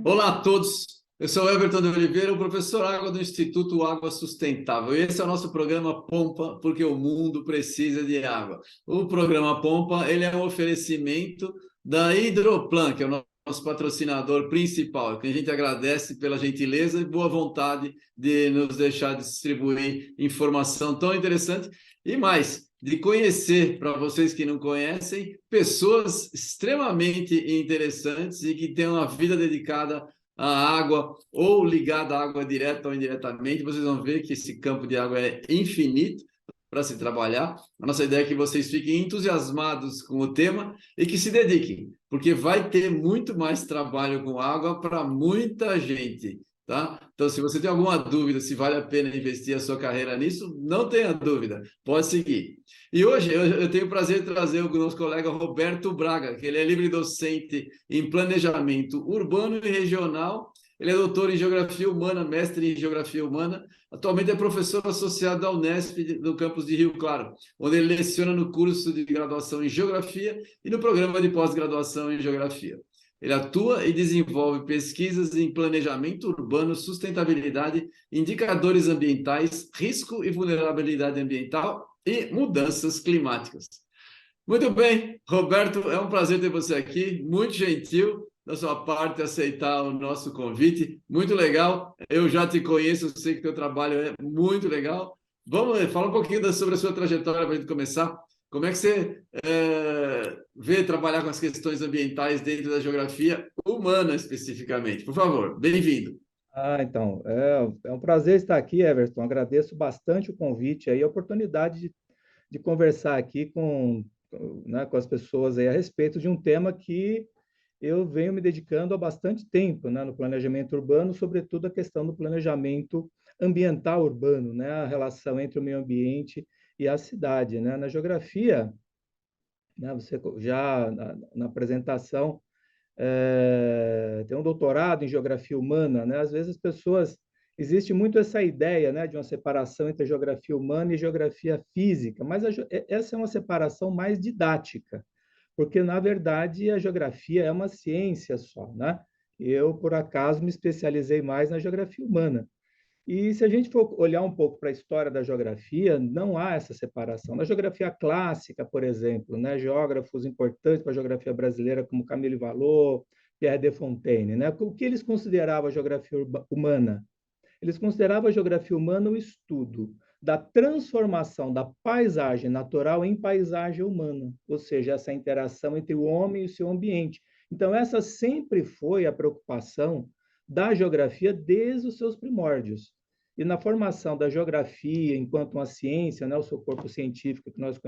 Olá a todos, eu sou o Everton de Oliveira, o professor Água do Instituto Água Sustentável. Esse é o nosso programa Pompa, porque o mundo precisa de água. O programa Pompa, ele é um oferecimento da Hidroplan, que é o nosso patrocinador principal, que a gente agradece pela gentileza e boa vontade de nos deixar distribuir informação tão interessante e mais, de conhecer, para vocês que não conhecem, pessoas extremamente interessantes e que têm uma vida dedicada à água ou ligada à água direta ou indiretamente. Vocês vão ver que esse campo de água é infinito para se trabalhar. A nossa ideia é que vocês fiquem entusiasmados com o tema e que se dediquem, porque vai ter muito mais trabalho com água para muita gente. Tá? Então, se você tem alguma dúvida se vale a pena investir a sua carreira nisso, não tenha dúvida, pode seguir. E hoje eu tenho o prazer de trazer o nosso colega Roberto Braga, que ele é livre docente em planejamento urbano e regional. Ele é doutor em Geografia Humana, mestre em Geografia Humana. Atualmente é professor associado da Unesp, no campus de Rio Claro, onde ele leciona no curso de graduação em Geografia e no programa de pós-graduação em Geografia. Ele atua e desenvolve pesquisas em planejamento urbano, sustentabilidade, indicadores ambientais, risco e vulnerabilidade ambiental e mudanças climáticas. Muito bem, Roberto, é um prazer ter você aqui, muito gentil da sua parte aceitar o nosso convite, muito legal. Eu já te conheço, sei que teu trabalho é muito legal. Vamos falar um pouquinho sobre a sua trajetória para a gente começar. Como é que você vê trabalhar com as questões ambientais dentro da geografia humana especificamente? Por favor, bem-vindo. Então, é um prazer estar aqui, Everton. Agradeço bastante o convite aí, a oportunidade de conversar aqui né, com as pessoas aí a respeito de um tema que eu venho me dedicando há bastante tempo, né, no planejamento urbano, sobretudo a questão do planejamento ambiental urbano, né, a relação entre o meio ambiente e a cidade, né? Na geografia, né, você já na apresentação tem um doutorado em geografia humana, né? Às vezes as pessoas existe muito essa ideia, né, de uma separação entre a geografia humana e geografia física, mas essa é uma separação mais didática, porque na verdade a geografia é uma ciência só, né? Eu por acaso me especializei mais na geografia humana. E se a gente for olhar um pouco para a história da geografia, não há essa separação. Na geografia clássica, por exemplo, né, geógrafos importantes para a geografia brasileira, como Camille Vallot, Pierre de Fontaine, né, o que eles consideravam a geografia humana? Eles consideravam a geografia humana o estudo da transformação da paisagem natural em paisagem humana, ou seja, essa interação entre o homem e o seu ambiente. Então, essa sempre foi a preocupação da geografia desde os seus primórdios. E na formação da geografia enquanto uma ciência, né, o seu corpo científico que nós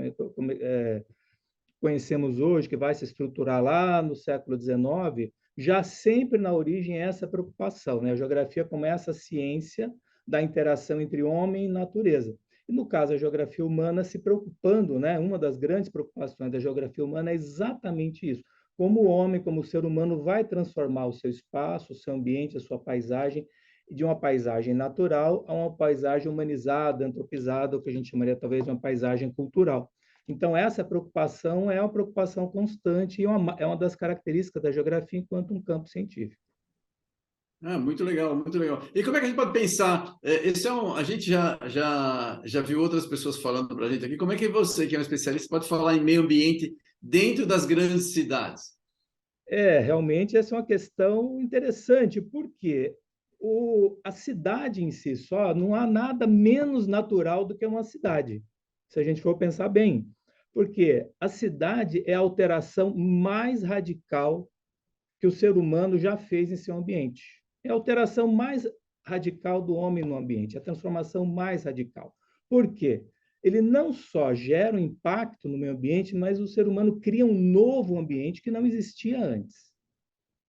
conhecemos hoje, que vai se estruturar lá no século XIX, já sempre na origem é essa preocupação, né? A geografia como essa ciência da interação entre homem e natureza. E no caso a geografia humana se preocupando, né? Uma das grandes preocupações da geografia humana é exatamente isso: como o homem, como o ser humano vai transformar o seu espaço, o seu ambiente, a sua paisagem de uma paisagem natural a uma paisagem humanizada, antropizada, o que a gente chamaria talvez de uma paisagem cultural. Então, essa preocupação é uma preocupação constante e é uma das características da geografia enquanto um campo científico. Muito legal, muito legal. E como é que a gente pode pensar? Esse a gente já viu outras pessoas falando para a gente aqui. Como é que você, que é um especialista, pode falar em meio ambiente dentro das grandes cidades? Realmente essa é uma questão interessante, porque a cidade em si só não há nada menos natural do que uma cidade, se a gente for pensar bem. Porque a cidade é a alteração mais radical que o ser humano já fez em seu ambiente. É a alteração mais radical do homem no ambiente, a transformação mais radical. Por quê? Ele não só gera um impacto no meio ambiente, mas o ser humano cria um novo ambiente que não existia antes,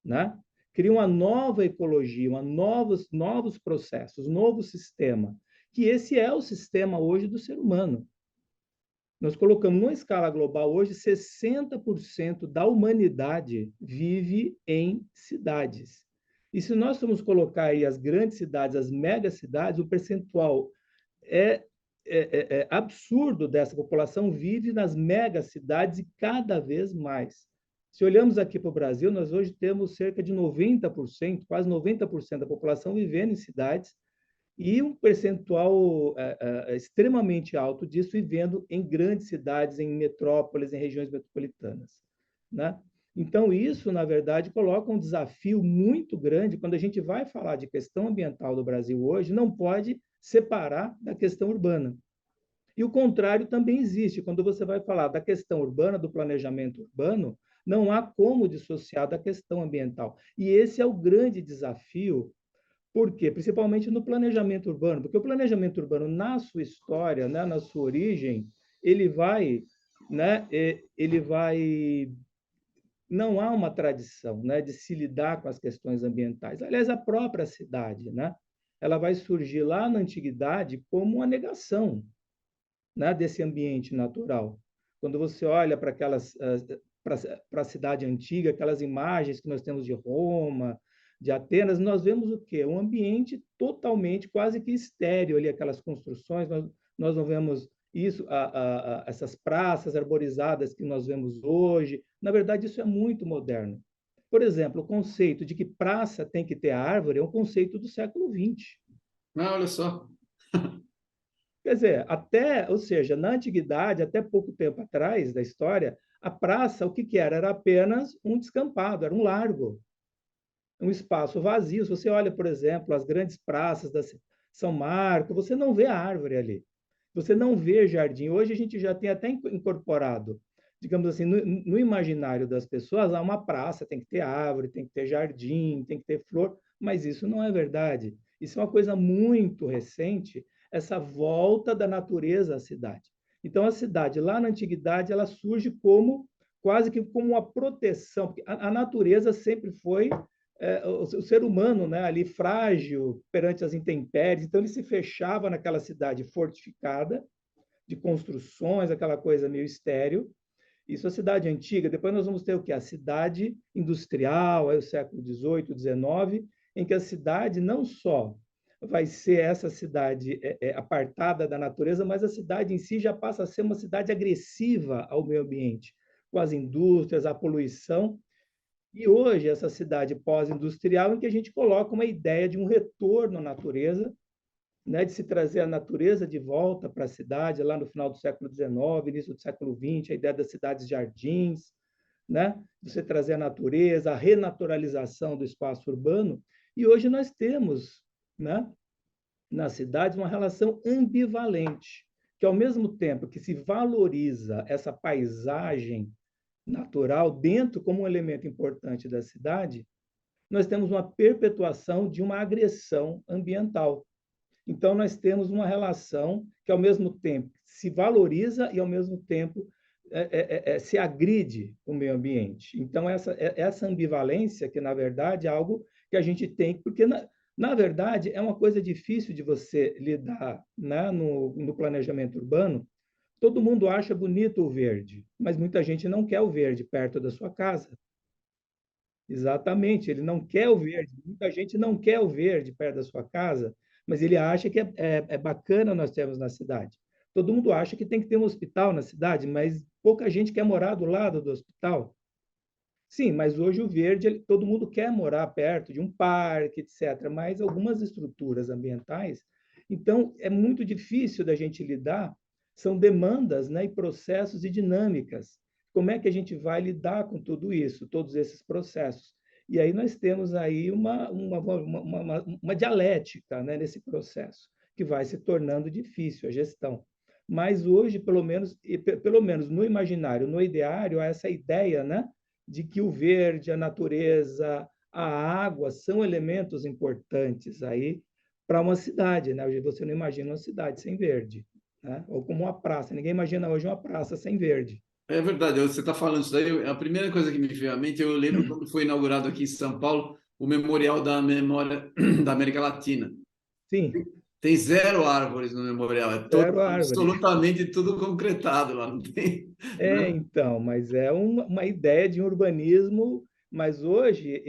né? Cria uma nova ecologia, novos processos, novo sistema, que esse é o sistema hoje do ser humano. Nós colocamos numa escala global hoje, 60% da humanidade vive em cidades. E se nós formos colocar aí as grandes cidades, as megacidades, o percentual é absurdo dessa população vive nas megacidades e cada vez mais. Se olhamos aqui para o Brasil, nós hoje temos cerca de 90%, quase 90% da população vivendo em cidades e um percentual extremamente alto disso vivendo em grandes cidades, em metrópoles, em regiões metropolitanas, né? Então, isso, na verdade, coloca um desafio muito grande quando a gente vai falar de questão ambiental do Brasil hoje, não pode separar da questão urbana. E o contrário também existe. Quando você vai falar da questão urbana, do planejamento urbano, não há como dissociar da questão ambiental. E esse é o grande desafio. Por quê? Principalmente no planejamento urbano, porque o planejamento urbano, na sua história, né, na sua origem, ele vai, né, ele vai não há uma tradição, né, de se lidar com as questões ambientais. Aliás, a própria cidade, né, ela vai surgir lá na antiguidade como uma negação, né, desse ambiente natural. Quando você olha para aquelas para a cidade antiga, aquelas imagens que nós temos de Roma, de Atenas, nós vemos o quê? Um ambiente totalmente, quase que estéril ali, aquelas construções, nós não vemos isso, essas praças arborizadas que nós vemos hoje. Na verdade, isso é muito moderno. Por exemplo, o conceito de que praça tem que ter árvore é um conceito do século XX. Ah, olha só. Quer dizer, ou seja, na antiguidade, até pouco tempo atrás da história, a praça, o que que era? Era apenas um descampado, era um largo, um espaço vazio. Se você olha, por exemplo, as grandes praças da São Marco, você não vê árvore ali. Você não vê jardim. Hoje a gente já tem até incorporado, digamos assim, no imaginário das pessoas, uma praça tem que ter árvore, tem que ter jardim, tem que ter flor, mas isso não é verdade. Isso é uma coisa muito recente, essa volta da natureza à cidade. Então, a cidade, lá na antiguidade, ela surge como quase que como uma proteção, porque a natureza sempre foi o ser humano, né, ali frágil perante as intempéries, então ele se fechava naquela cidade fortificada, de construções, aquela coisa meio estéril. Isso é a cidade antiga. Depois nós vamos ter o que? A cidade industrial, aí o século XVIII, XIX, em que a cidade não só vai ser essa cidade apartada da natureza, mas a cidade em si já passa a ser uma cidade agressiva ao meio ambiente, com as indústrias, a poluição. E hoje, essa cidade pós-industrial, em que a gente coloca uma ideia de um retorno à natureza, né, de se trazer a natureza de volta para a cidade, lá no final do século XIX, início do século XX, a ideia das cidades-jardins, né, de você trazer a natureza, a renaturalização do espaço urbano. E hoje nós temos, né, nas cidades uma relação ambivalente, que ao mesmo tempo que se valoriza essa paisagem natural dentro como um elemento importante da cidade, nós temos uma perpetuação de uma agressão ambiental. Então, nós temos uma relação que, ao mesmo tempo, se valoriza e, ao mesmo tempo, se agride o meio ambiente. Então, essa ambivalência, que, na verdade, é algo que a gente tem, porque, na verdade, é uma coisa difícil de você lidar, né, no planejamento urbano. Todo mundo acha bonito o verde, mas muita gente não quer o verde perto da sua casa. Exatamente, ele não quer o verde. Muita gente não quer o verde perto da sua casa, mas ele acha que é bacana nós termos na cidade. Todo mundo acha que tem que ter um hospital na cidade, mas pouca gente quer morar do lado do hospital. Sim, mas hoje o verde, todo mundo quer morar perto de um parque, etc., mas algumas estruturas ambientais. Então, é muito difícil da gente lidar, são demandas, né, e processos e dinâmicas. Como é que a gente vai lidar com tudo isso, todos esses processos? E aí nós temos aí uma dialética, né, nesse processo, que vai se tornando difícil a gestão. Mas hoje, pelo menos no imaginário, no ideário, há essa ideia, né, de que o verde, a natureza, a água são elementos importantes aí para uma cidade, né? Hoje você não imagina uma cidade sem verde, né? Ou como uma praça. Ninguém imagina hoje uma praça sem verde. É verdade, você está falando isso daí. A primeira coisa que me veio à mente, eu lembro quando foi inaugurado aqui em São Paulo o Memorial da Memória da América Latina. Sim, Tem zero árvores no memorial, é todo, zero árvore. absolutamente tudo concretado lá, não tem, né? Então, mas é uma ideia de um urbanismo, mas hoje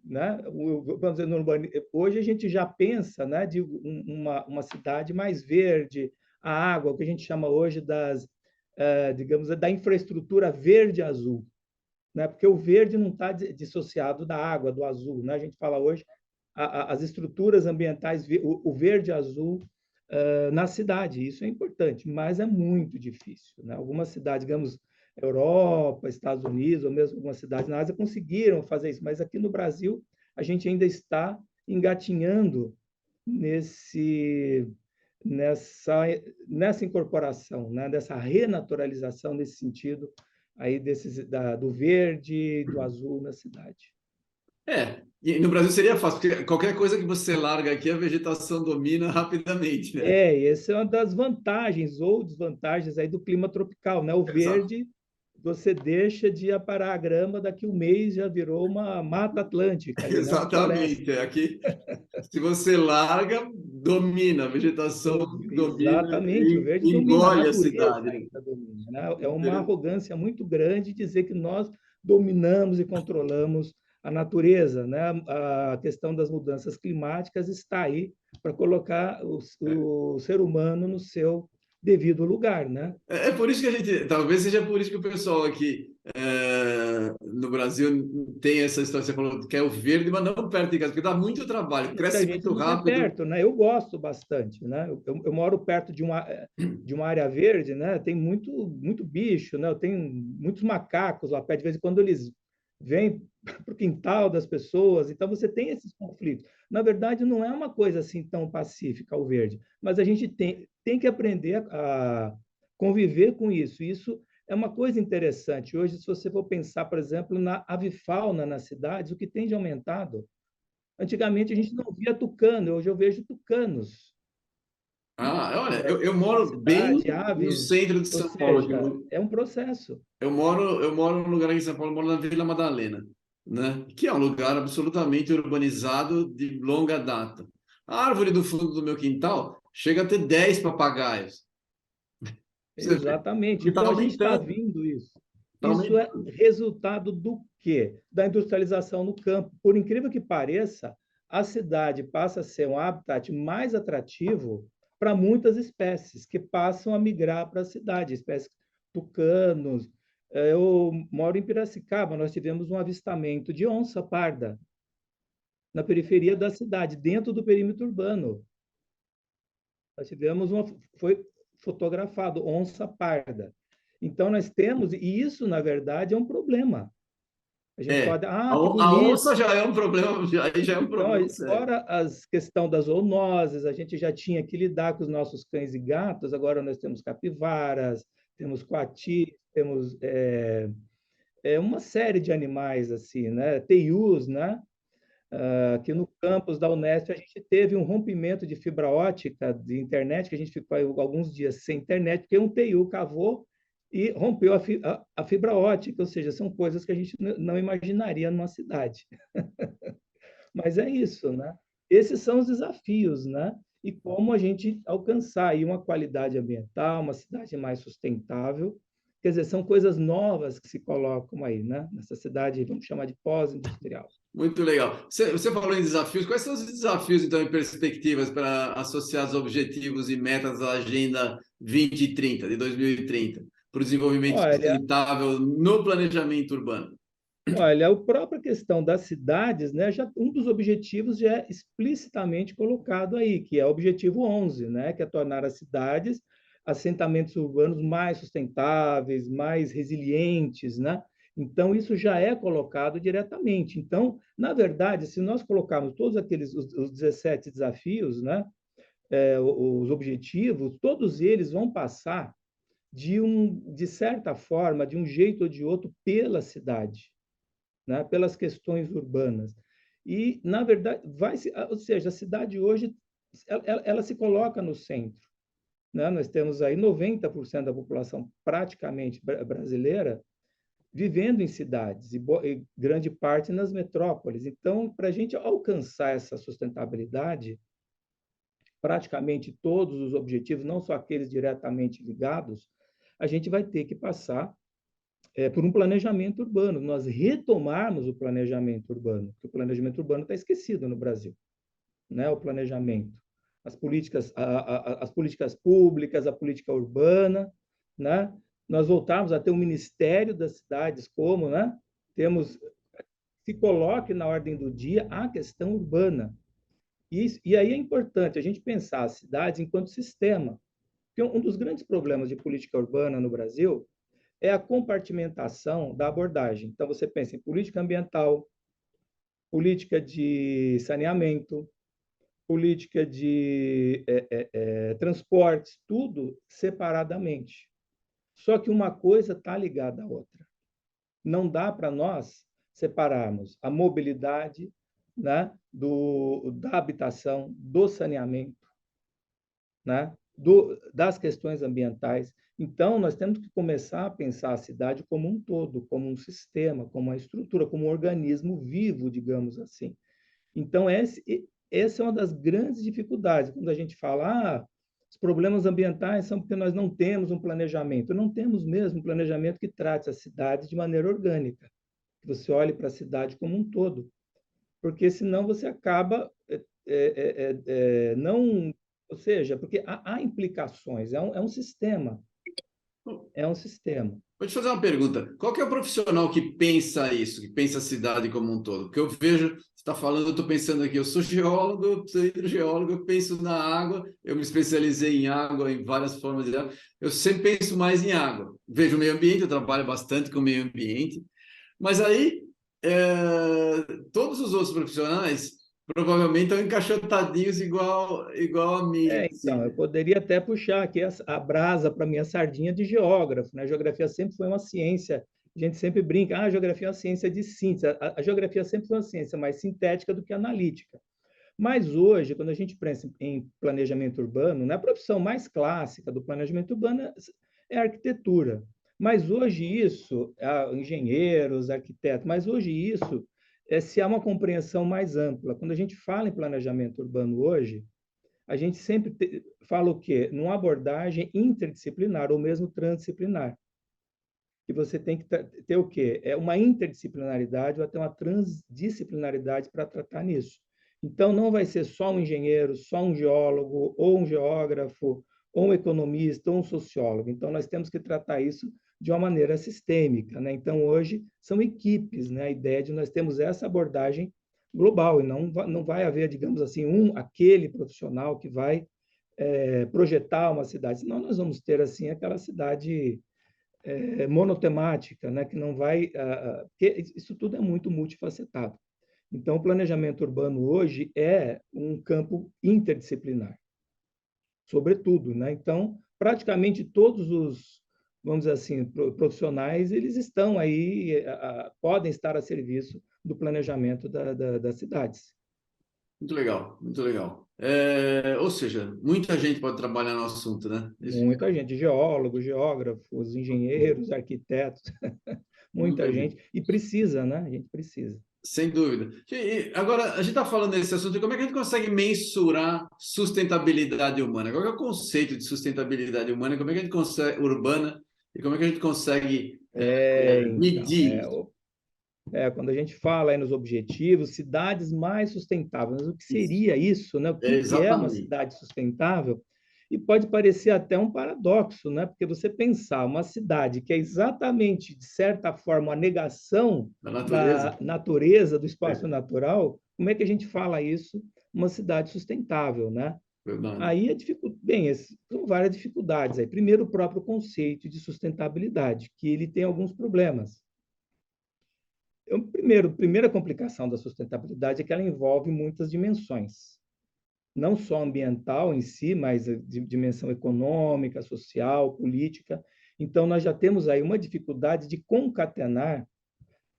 né, vamos dizer, no urbanismo, hoje a gente já pensa, né, de uma cidade mais verde, a água, o que a gente chama hoje digamos, da infraestrutura verde-azul, né? Porque o verde não está dissociado da água, do azul, né? A gente fala hoje as estruturas ambientais, o verde-azul na cidade. Isso é importante, mas é muito difícil, né? Algumas cidades, digamos, Europa, Estados Unidos, ou mesmo algumas cidades na Ásia conseguiram fazer isso, mas aqui no Brasil a gente ainda está engatinhando nesse nessa nessa incorporação, né? Dessa renaturalização nesse sentido aí do verde, do azul na cidade. E no Brasil seria fácil, porque qualquer coisa que você larga aqui, a vegetação domina rapidamente, né? Essa é uma das vantagens ou desvantagens aí do clima tropical, né? O Exato. verde, você deixa de aparar a grama, daqui um mês já virou uma mata atlântica ali, né? Uma floresta. Exatamente. Aqui, se você larga, domina, a vegetação domina Exatamente, o e verde domina, a engole a natureza cidade, né? ainda domina, né? É uma arrogância muito grande dizer que nós dominamos e controlamos a natureza, né? A questão das mudanças climáticas está aí para colocar o ser humano no seu devido lugar, né? É por isso que a gente, talvez seja por isso que o pessoal aqui no Brasil tem essa história, você falou que é o verde, mas não perto de casa, porque dá muito trabalho, Porque a cresce gente muito não tem rápido. perto, né? Eu gosto bastante, né? Eu moro perto de uma área verde, né? Tem muito bicho, né? Eu tenho muitos macacos lá perto, de vez em quando eles vêm para o quintal das pessoas, então você tem esses conflitos. Na verdade, não é uma coisa assim tão pacífica o verde, mas a gente tem que aprender a conviver com isso. Isso é uma coisa interessante. Hoje, se você for pensar, por exemplo, na avifauna nas cidades, o que tem de aumentado. Antigamente a gente não via tucano, hoje eu vejo tucanos Ah, olha, eu na moro bem cidade, no aves, centro de ou São Paulo. seja, é um processo. Eu moro num lugar aqui em São Paulo, eu moro na Vila Madalena, né? Que é um lugar absolutamente urbanizado de longa data. A árvore do fundo do meu quintal chega a ter 10 papagaios. Você vê, Exatamente. porque está Então a gente está aumentando, vendo isso. está Isso é aumentando. resultado do quê? Da industrialização no campo. Por incrível que pareça, a cidade passa a ser um habitat mais atrativo para muitas espécies que passam a migrar para a cidade, espécies tucanos. Eu moro em Piracicaba, nós tivemos um avistamento de onça parda na periferia da cidade, dentro do perímetro urbano. Nós tivemos foi fotografado onça parda. Então nós temos, e isso na verdade é um problema. A gente É, pode, a, que a bonito. onça já é um problema, aí já é um Então, problema sério. fora as questão das zoonoses, a gente já tinha que lidar com os nossos cães e gatos, agora nós temos capivaras, temos coatis, temos uma série de animais assim, né? Teius, né? Aqui no campus da Unesp, a gente teve um rompimento de fibra ótica de internet, que a gente ficou alguns dias sem internet, porque um TU cavou e rompeu a fibra ótica, ou seja, são coisas que a gente não imaginaria numa cidade. Mas é isso, né? Esses são os desafios, né? E como a gente alcançar aí uma qualidade ambiental, uma cidade mais sustentável. Quer dizer, são coisas novas que se colocam aí, né? Nessa cidade, vamos chamar de pós-industrial. Muito legal. Você falou em desafios. Quais são os desafios, então, e perspectivas para associar os objetivos e metas da Agenda 2030, de 2030, para o desenvolvimento Olha, sustentável no planejamento urbano? Olha, a própria questão das cidades, né, um dos objetivos já é explicitamente colocado aí, que é o objetivo 11, né, que é tornar as cidades assentamentos urbanos mais sustentáveis, mais resilientes, né? Então, isso já é colocado diretamente. Então, na verdade, se nós colocarmos todos os 17 desafios, né, os objetivos, todos eles vão passar de certa forma, de um jeito ou de outro, pela cidade, né, pelas questões urbanas. E, na verdade, ou seja, a cidade hoje ela se coloca no centro. Né? Nós temos aí 90% da população praticamente brasileira vivendo em cidades e grande parte nas metrópoles. Então, para a gente alcançar essa sustentabilidade, praticamente todos os objetivos, não só aqueles diretamente ligados, a gente vai ter que passar por um planejamento urbano, nós retomarmos o planejamento urbano, porque o planejamento urbano está esquecido no Brasil, né? O planejamento. as políticas públicas, a política urbana, né? Nós voltamos a ter um Ministério das Cidades, como, né? Temos, se coloque na ordem do dia a questão urbana. E aí é importante a gente pensar as cidades enquanto sistema. Porque um dos grandes problemas de política urbana no Brasil é a compartimentação da abordagem. Então, você pensa em política ambiental, política de saneamento, política de transportes, tudo separadamente. Só que uma coisa está ligada à outra. Não dá para nós separarmos a mobilidade, né, da habitação, do saneamento, né, das questões ambientais. Então, nós temos que começar a pensar a cidade como um todo, como um sistema, como uma estrutura, como um organismo vivo, digamos assim. Então, essa é uma das grandes dificuldades. Quando a gente fala, os problemas ambientais são porque nós não temos um planejamento. Não temos mesmo um planejamento que trate a cidade de maneira orgânica, que você olhe para a cidade como um todo, porque senão você acaba não... Ou seja, porque há implicações, é um sistema, é um sistema. Vou te fazer uma pergunta. Qual que é o profissional que pensa isso, que pensa a cidade como um todo? Porque eu vejo, você está falando, eu estou pensando aqui, eu sou geólogo, sou hidrogeólogo, eu penso na água, eu me especializei em água, em várias formas de água. Eu sempre penso mais em água. Vejo o meio ambiente, eu trabalho bastante com o meio ambiente, mas aí todos os outros profissionais provavelmente estão encaixotadinhos igual a mim. Então, Assim. eu poderia até puxar aqui a brasa para minha sardinha de geógrafo, né? A geografia sempre foi uma ciência, a gente sempre brinca, a geografia é uma ciência de síntese. A geografia sempre foi uma ciência mais sintética do que analítica. Mas hoje, quando a gente pensa em planejamento urbano, né, a profissão mais clássica do planejamento urbano é a arquitetura. Mas hoje isso, engenheiros, arquitetos, mas hoje isso se há uma compreensão mais ampla. Quando a gente fala em planejamento urbano hoje, a gente sempre fala o quê? Numa abordagem interdisciplinar ou mesmo transdisciplinar. Que você tem que ter o quê? É uma interdisciplinaridade ou até uma transdisciplinaridade para tratar nisso. Então, não vai ser só um engenheiro, só um geólogo, ou um geógrafo, ou um economista, ou um sociólogo. Então, nós temos que tratar isso de uma maneira sistêmica, né? Então, hoje, são equipes, né? A ideia de nós temos essa abordagem global, e não vai haver, digamos assim, aquele profissional que vai projetar uma cidade, senão nós vamos ter, assim, aquela cidade monotemática, né, que não vai... porque isso tudo é muito multifacetado. Então, o planejamento urbano hoje é um campo interdisciplinar, sobretudo, né? Então, praticamente todos os, vamos dizer assim, profissionais, eles estão aí, podem estar a serviço do planejamento das cidades. Muito legal, muito legal. Ou seja, muita gente pode trabalhar no assunto, né? Isso fica Muita gente, geólogos, geógrafos, engenheiros, arquitetos, muita muita gente, gente, e precisa, né? A gente precisa. sem dúvida. E agora, a gente está falando desse assunto, e como é que a gente consegue mensurar sustentabilidade humana? Qual é o conceito de sustentabilidade humana? Como é que a gente consegue, urbana, e como é que a gente consegue Então, medir isso? quando a gente fala aí nos objetivos, cidades mais sustentáveis, mas o que seria isso, né? O que é uma Exatamente, cidade sustentável? E pode parecer até um paradoxo, né? Porque você pensar uma cidade que é exatamente, de certa forma, a negação da natureza. da natureza, do É, espaço natural, como é que a gente fala isso? Uma cidade sustentável, né? verdade. Aí bem, são várias dificuldades aí. Primeiro, o próprio conceito de sustentabilidade, que ele tem alguns problemas. Primeira complicação da sustentabilidade é que ela envolve muitas dimensões, não só ambiental em si, mas de dimensão econômica, social, política. Então, nós já temos aí uma dificuldade de concatenar,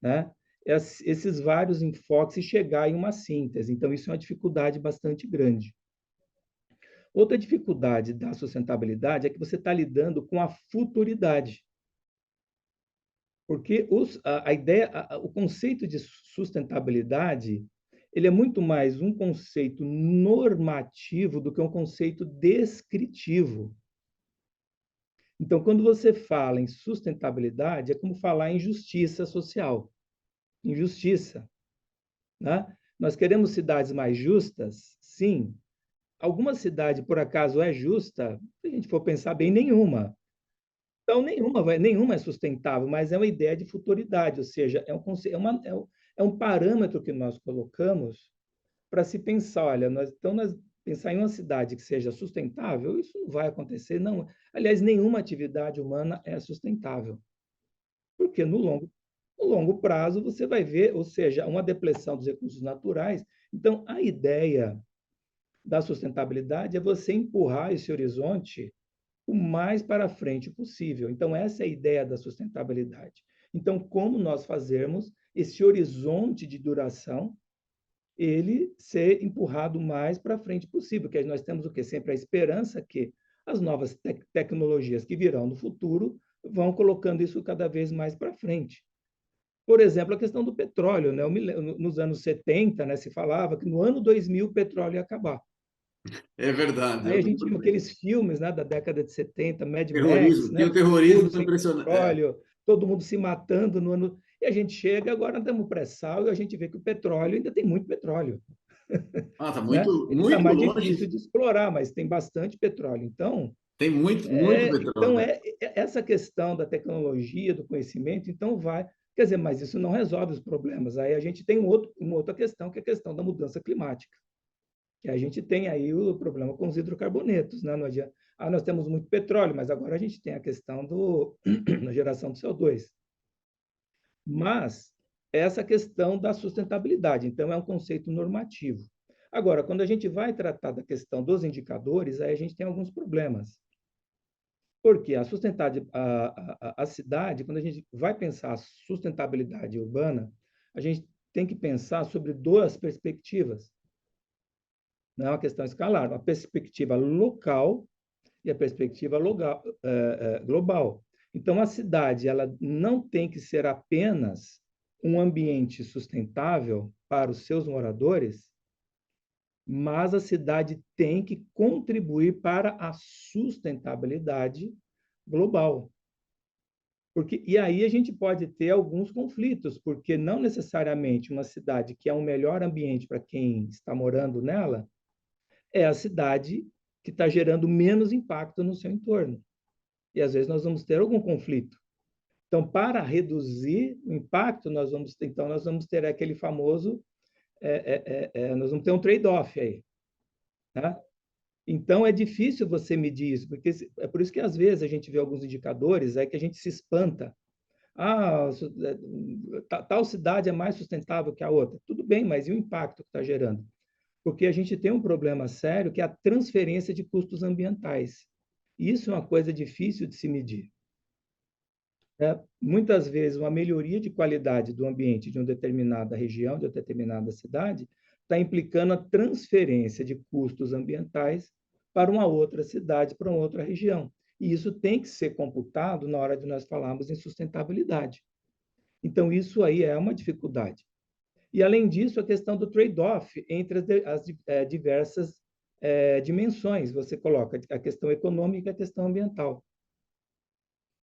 né, esses vários enfoques e chegar em uma síntese. Então, isso é uma dificuldade bastante grande. Outra dificuldade da sustentabilidade é que você está lidando com a futuridade. Porque a ideia, o conceito de sustentabilidade, ele é muito mais um conceito normativo do que um conceito descritivo. Então, quando você fala em sustentabilidade, é como falar em justiça social, injustiça, né? Nós queremos cidades mais justas? Sim. alguma cidade, por acaso, é justa? Se a gente for pensar bem, nenhuma. Então, nenhuma é sustentável, mas é uma ideia de futuridade, ou seja, é um parâmetro que nós colocamos para se pensar, olha, nós pensar em uma cidade que seja sustentável, isso não vai acontecer, não. Aliás, nenhuma atividade humana é sustentável, porque no longo prazo você vai ver, ou seja, uma depleção dos recursos naturais. Então, a ideia da sustentabilidade é você empurrar esse horizonte o mais para frente possível. Então, essa é a ideia da sustentabilidade. Então, como nós fazermos esse horizonte de duração ele ser empurrado o mais para frente possível, porque nós temos o que sempre a esperança que as novas tecnologias que virão no futuro vão colocando isso cada vez mais para frente. Por exemplo, a questão do petróleo, né? Nos anos 70, né, se falava que no ano 2000 o petróleo ia acabar. É verdade. Aí Eu a gente tinha lembro bem. aqueles filmes, né, da década de 70, Mad Max, Terrorismo. Tinha né, o terrorismo futuro sem impressionante. É, petróleo, todo mundo se matando no ano. E a gente chega, agora estamos pré-sal e a gente vê que o petróleo ainda tem muito petróleo, ah, tá né? muito, Ele está muito mais difícil longe. de explorar, mas tem bastante petróleo. Então, Tem muito, muito então petróleo. essa questão da tecnologia, do conhecimento, então vai. Quer dizer, mas isso não resolve os problemas. Aí a gente tem uma outra questão, que é a questão da mudança climática. Que a gente tem aí o problema com os hidrocarbonetos, né? Não adianta, nós temos muito petróleo, mas agora a gente tem a questão da geração do CO2. Mas essa questão da sustentabilidade, então é um conceito normativo. Agora, quando a gente vai tratar da questão dos indicadores, aí a gente tem alguns problemas. Porque a sustentabilidade, a cidade, quando a gente vai pensar a sustentabilidade urbana, a gente tem que pensar sobre duas perspectivas. Não é uma questão escalar, uma perspectiva local e a perspectiva global. Então, a cidade ela não tem que ser apenas um ambiente sustentável para os seus moradores, mas a cidade tem que contribuir para a sustentabilidade global. E aí a gente pode ter alguns conflitos, porque não necessariamente uma cidade que é um melhor ambiente para quem está morando nela é a cidade que está gerando menos impacto no seu entorno. E às vezes nós vamos ter algum conflito. Então, para reduzir o impacto, nós vamos ter aquele famoso, nós vamos ter um trade-off aí, tá? Então, é difícil você medir isso, porque é por isso que às vezes a gente vê alguns indicadores aí que a gente se espanta. Ah, tal cidade é mais sustentável que a outra. Tudo bem, mas e o impacto que está gerando? Porque a gente tem um problema sério que é a transferência de custos ambientais. E isso é uma coisa difícil de se medir. Muitas vezes, uma melhoria de qualidade do ambiente de uma determinada região, de uma determinada cidade, está implicando a transferência de custos ambientais para uma outra cidade, para uma outra região. E isso tem que ser computado na hora de nós falarmos em sustentabilidade. Então, isso aí é uma dificuldade. E, além disso, a questão do trade-off entre as diversas dimensões. Você coloca a questão econômica e a questão ambiental,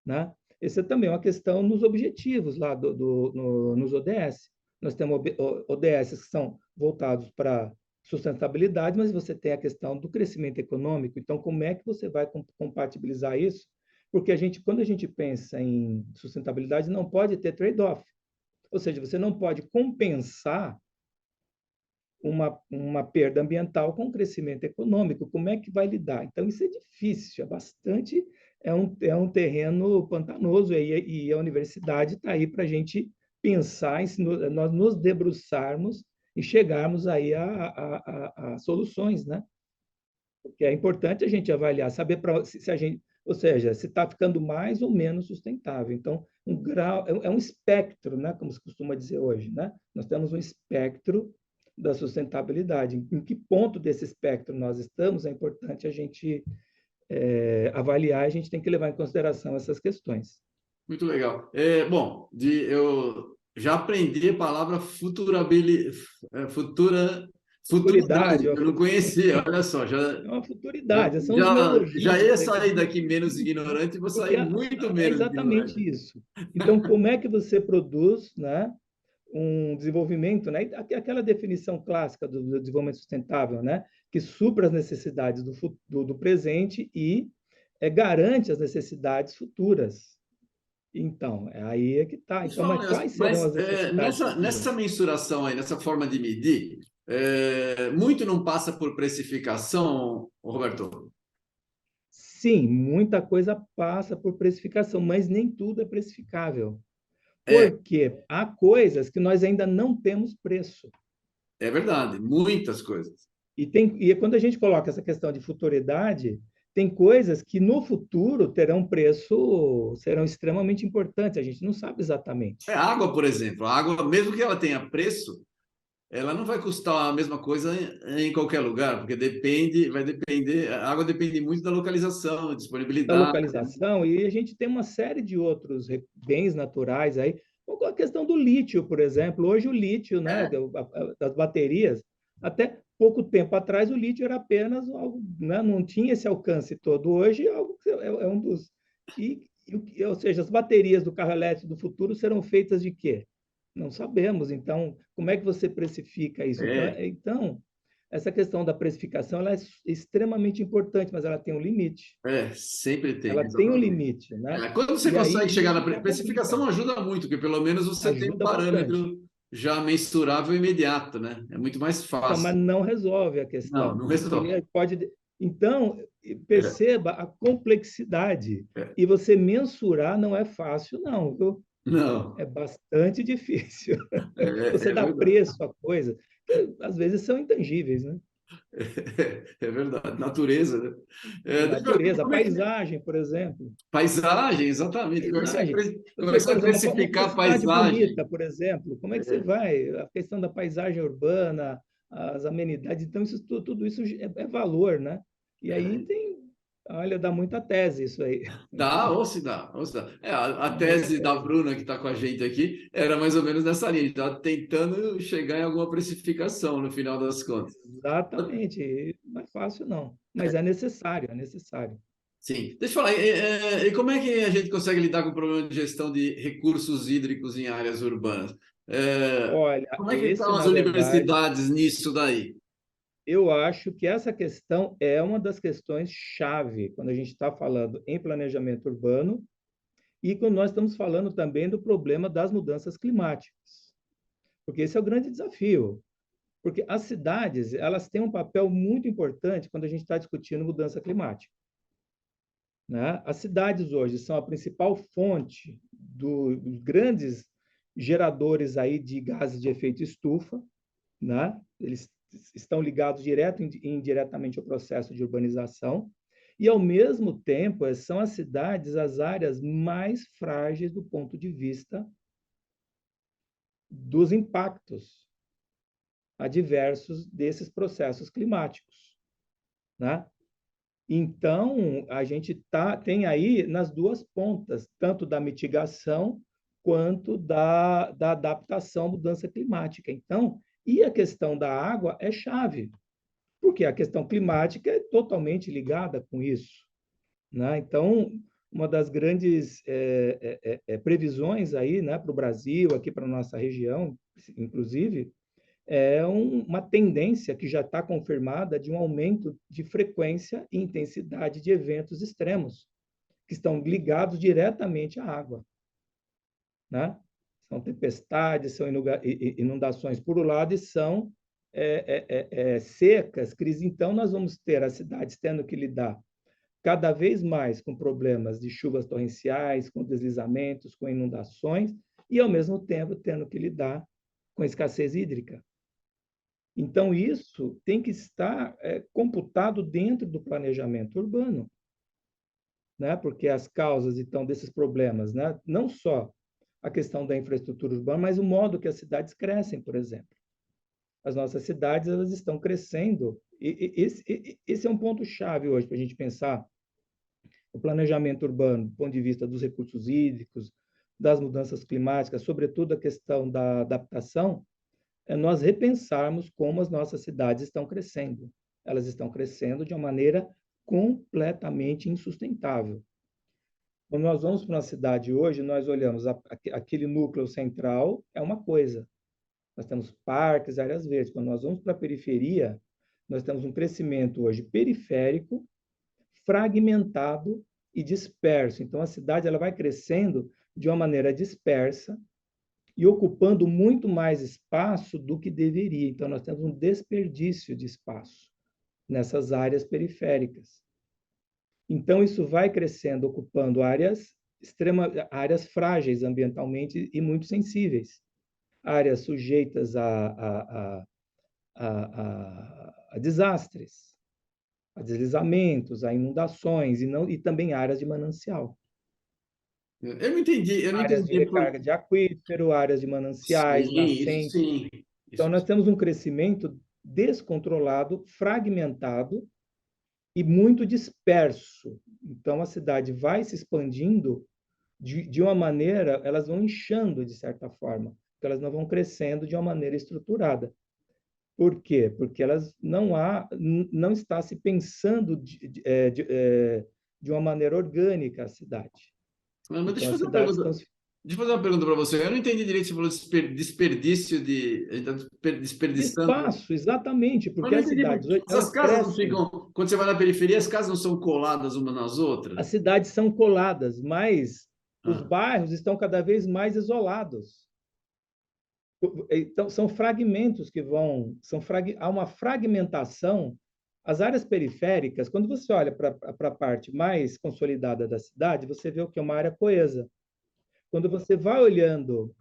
né? Essa também é uma questão nos objetivos lá nos ODS. Nós temos ODS que são voltados para sustentabilidade, mas você tem a questão do crescimento econômico. Então, como é que você vai compatibilizar isso? Porque quando a gente pensa em sustentabilidade, não pode ter trade-off. Ou seja, você não pode compensar uma perda ambiental com crescimento econômico. Como é que vai lidar? Então, isso é difícil, é um terreno pantanoso, e a universidade está aí para a gente pensar, nós nos debruçarmos e chegarmos aí a soluções, né? Porque é importante a gente avaliar, saber se a gente, ou seja, se está ficando mais ou menos sustentável. Então, um grau é um espectro, né? Como se costuma dizer hoje, né? Nós temos um espectro da sustentabilidade. Em que ponto desse espectro nós estamos, é importante a gente avaliar, a gente tem que levar em consideração essas questões. Muito legal. Bom, eu já aprendi a palavra futuridade. Futuridade, Eu não conhecia, olha só, é uma futuridade, são os já neologismos ia aí que a sair gente daqui menos usa, ignorante e vou porque sair muito é menos exatamente ignorante. isso. Então, como é que você produz, né, um desenvolvimento, né? Aquela definição clássica do desenvolvimento sustentável, né? que supra as necessidades do presente e garante as necessidades futuras. Então, aí é que está. Então, mas quais serão as necessidades Nessa futuras? mensuração aí, nessa forma de medir, muito não passa por precificação, Roberto? Sim, muita coisa passa por precificação, mas nem tudo é precificável. É, Porque há coisas que nós ainda não temos preço. é verdade, muitas coisas. E quando a gente coloca essa questão de futuridade, tem coisas que no futuro terão preço, serão extremamente importantes, a gente não sabe exatamente. A água, por exemplo, a água, mesmo que ela tenha preço, ela não vai custar a mesma coisa em qualquer lugar, porque vai depender, a água depende muito da localização, Da disponibilidade. localização, e a gente tem uma série de outros bens naturais aí, como a questão do lítio, por exemplo. Hoje o lítio, né, É, das baterias, até pouco tempo atrás o lítio era apenas algo, né, não tinha esse alcance todo. Hoje é algo que é um dos... ou seja, as baterias do carro elétrico do futuro serão feitas de quê? Não sabemos. Então, como é que você precifica isso? é, Então essa questão da precificação ela é extremamente importante, mas ela tem um limite. sempre tem, Ela tem um exatamente. limite, né? Quando você E aí consegue chegar na isso que complica, precificação, ajuda muito, porque pelo menos você tem um ajuda bastante. parâmetro já mensurável e imediato, né? É muito mais Então, mas fácil. não resolve a Não, questão. não Ele resolve. pode, então, É, perceba a complexidade. é, E você mensurar não é fácil, não, viu? não, É bastante difícil. Você é dá verdade. preço a coisa que às vezes são intangíveis, né? É verdade. Natureza, né? Deixa eu ver, Natureza, como é que... paisagem, por exemplo. Paisagem, exatamente. Paisagem. Como é que Você, você por vai exemplo, uma precificar a cidade paisagem? bonita, por exemplo, como é que você vai? A questão da paisagem urbana, as amenidades, então isso, tudo isso é valor, né? E aí tem, olha, dá muita tese isso aí. Dá, ou se dá, ou se dá. A Dá muita tese da tese. Bruna, que está com a gente aqui, era mais ou menos nessa linha. Está tentando chegar em alguma precificação no final das contas. Exatamente. Não é fácil, não. Mas é necessário, é necessário. Sim. Deixa eu falar, e como é que a gente consegue lidar com o problema de gestão de recursos hídricos em áreas urbanas? Olha, Como é que esse, estão as na verdade, universidades nisso daí? eu acho que essa questão é uma das questões chave quando a gente está falando em planejamento urbano. E quando nós estamos falando também do problema das mudanças climáticas, porque esse é o grande desafio. Porque as cidades, elas têm um papel muito importante quando a gente está discutindo mudança climática, né? As cidades hoje são a principal fonte dos grandes geradores aí de gases de efeito estufa, né? Eles estão ligados direto e indiretamente ao processo de urbanização, e, ao mesmo tempo, são as cidades as áreas mais frágeis do ponto de vista dos impactos adversos desses processos climáticos, né? Então, a gente tem aí nas duas pontas, tanto da mitigação quanto da adaptação à mudança climática. Então, e a questão da água é chave, porque a questão climática é totalmente ligada com isso, né? Então, uma das grandes previsões aí, né, para o Brasil, aqui para a nossa região, inclusive, é uma tendência que já está confirmada de um aumento de frequência e intensidade de eventos extremos, que estão ligados diretamente à água, né? São tempestades, são inundações por um lado e são secas, crise. Então, nós vamos ter as cidades tendo que lidar cada vez mais com problemas de chuvas torrenciais, com deslizamentos, com inundações, e, ao mesmo tempo, tendo que lidar com escassez hídrica. Então, isso tem que estar computado dentro do planejamento urbano, né? Porque as causas, então, desses problemas, né? Não só a questão da infraestrutura urbana, mas o modo que as cidades crescem, por exemplo. As nossas cidades elas estão crescendo, e esse é um ponto-chave hoje para a gente pensar o planejamento urbano, do ponto de vista dos recursos hídricos, das mudanças climáticas, sobretudo a questão da adaptação, é nós repensarmos como as nossas cidades estão crescendo. Elas estão crescendo de uma maneira completamente insustentável. Quando nós vamos para uma cidade hoje, nós olhamos aquele núcleo central, é uma coisa. Nós temos parques, áreas verdes. Quando nós vamos para a periferia, Nós temos um crescimento hoje periférico, fragmentado e disperso. Então, a cidade ela vai crescendo de uma maneira dispersa e ocupando muito mais espaço do que deveria. Então, nós temos um desperdício de espaço nessas áreas periféricas. Então, isso vai crescendo, ocupando áreas frágeis ambientalmente e muito sensíveis, áreas sujeitas a desastres, a deslizamentos, a inundações e também áreas de manancial. Eu não Áreas de entendi por... recarga de aquífero, áreas de mananciais, Sim, isso nascentes. sim. Então, nós temos um crescimento descontrolado, fragmentado e muito disperso. Então, a cidade vai se expandindo de uma maneira, elas vão inchando de certa forma, porque elas não vão crescendo de uma maneira estruturada. Por quê? Porque não está se pensando de uma maneira orgânica a cidade. Mas Então, deixa eu as fazer uma cidades pergunta. estão... Deixa eu fazer uma pergunta para você. Eu não entendi direito, você falou desperdício de. A gente está desperdiçando. Espaço, exatamente, Mas porque não as entendi, cidades hoje, as elas casas não crescem, ficam. Quando você vai na periferia, as casas não são coladas umas nas as outras? cidades são coladas, mas os Ah, bairros estão cada vez mais isolados. Então, são fragmentos que vão. Há uma fragmentação. As áreas periféricas, quando você olha para a parte mais consolidada da cidade, você vê o que é uma área coesa. Quando você vai olhando,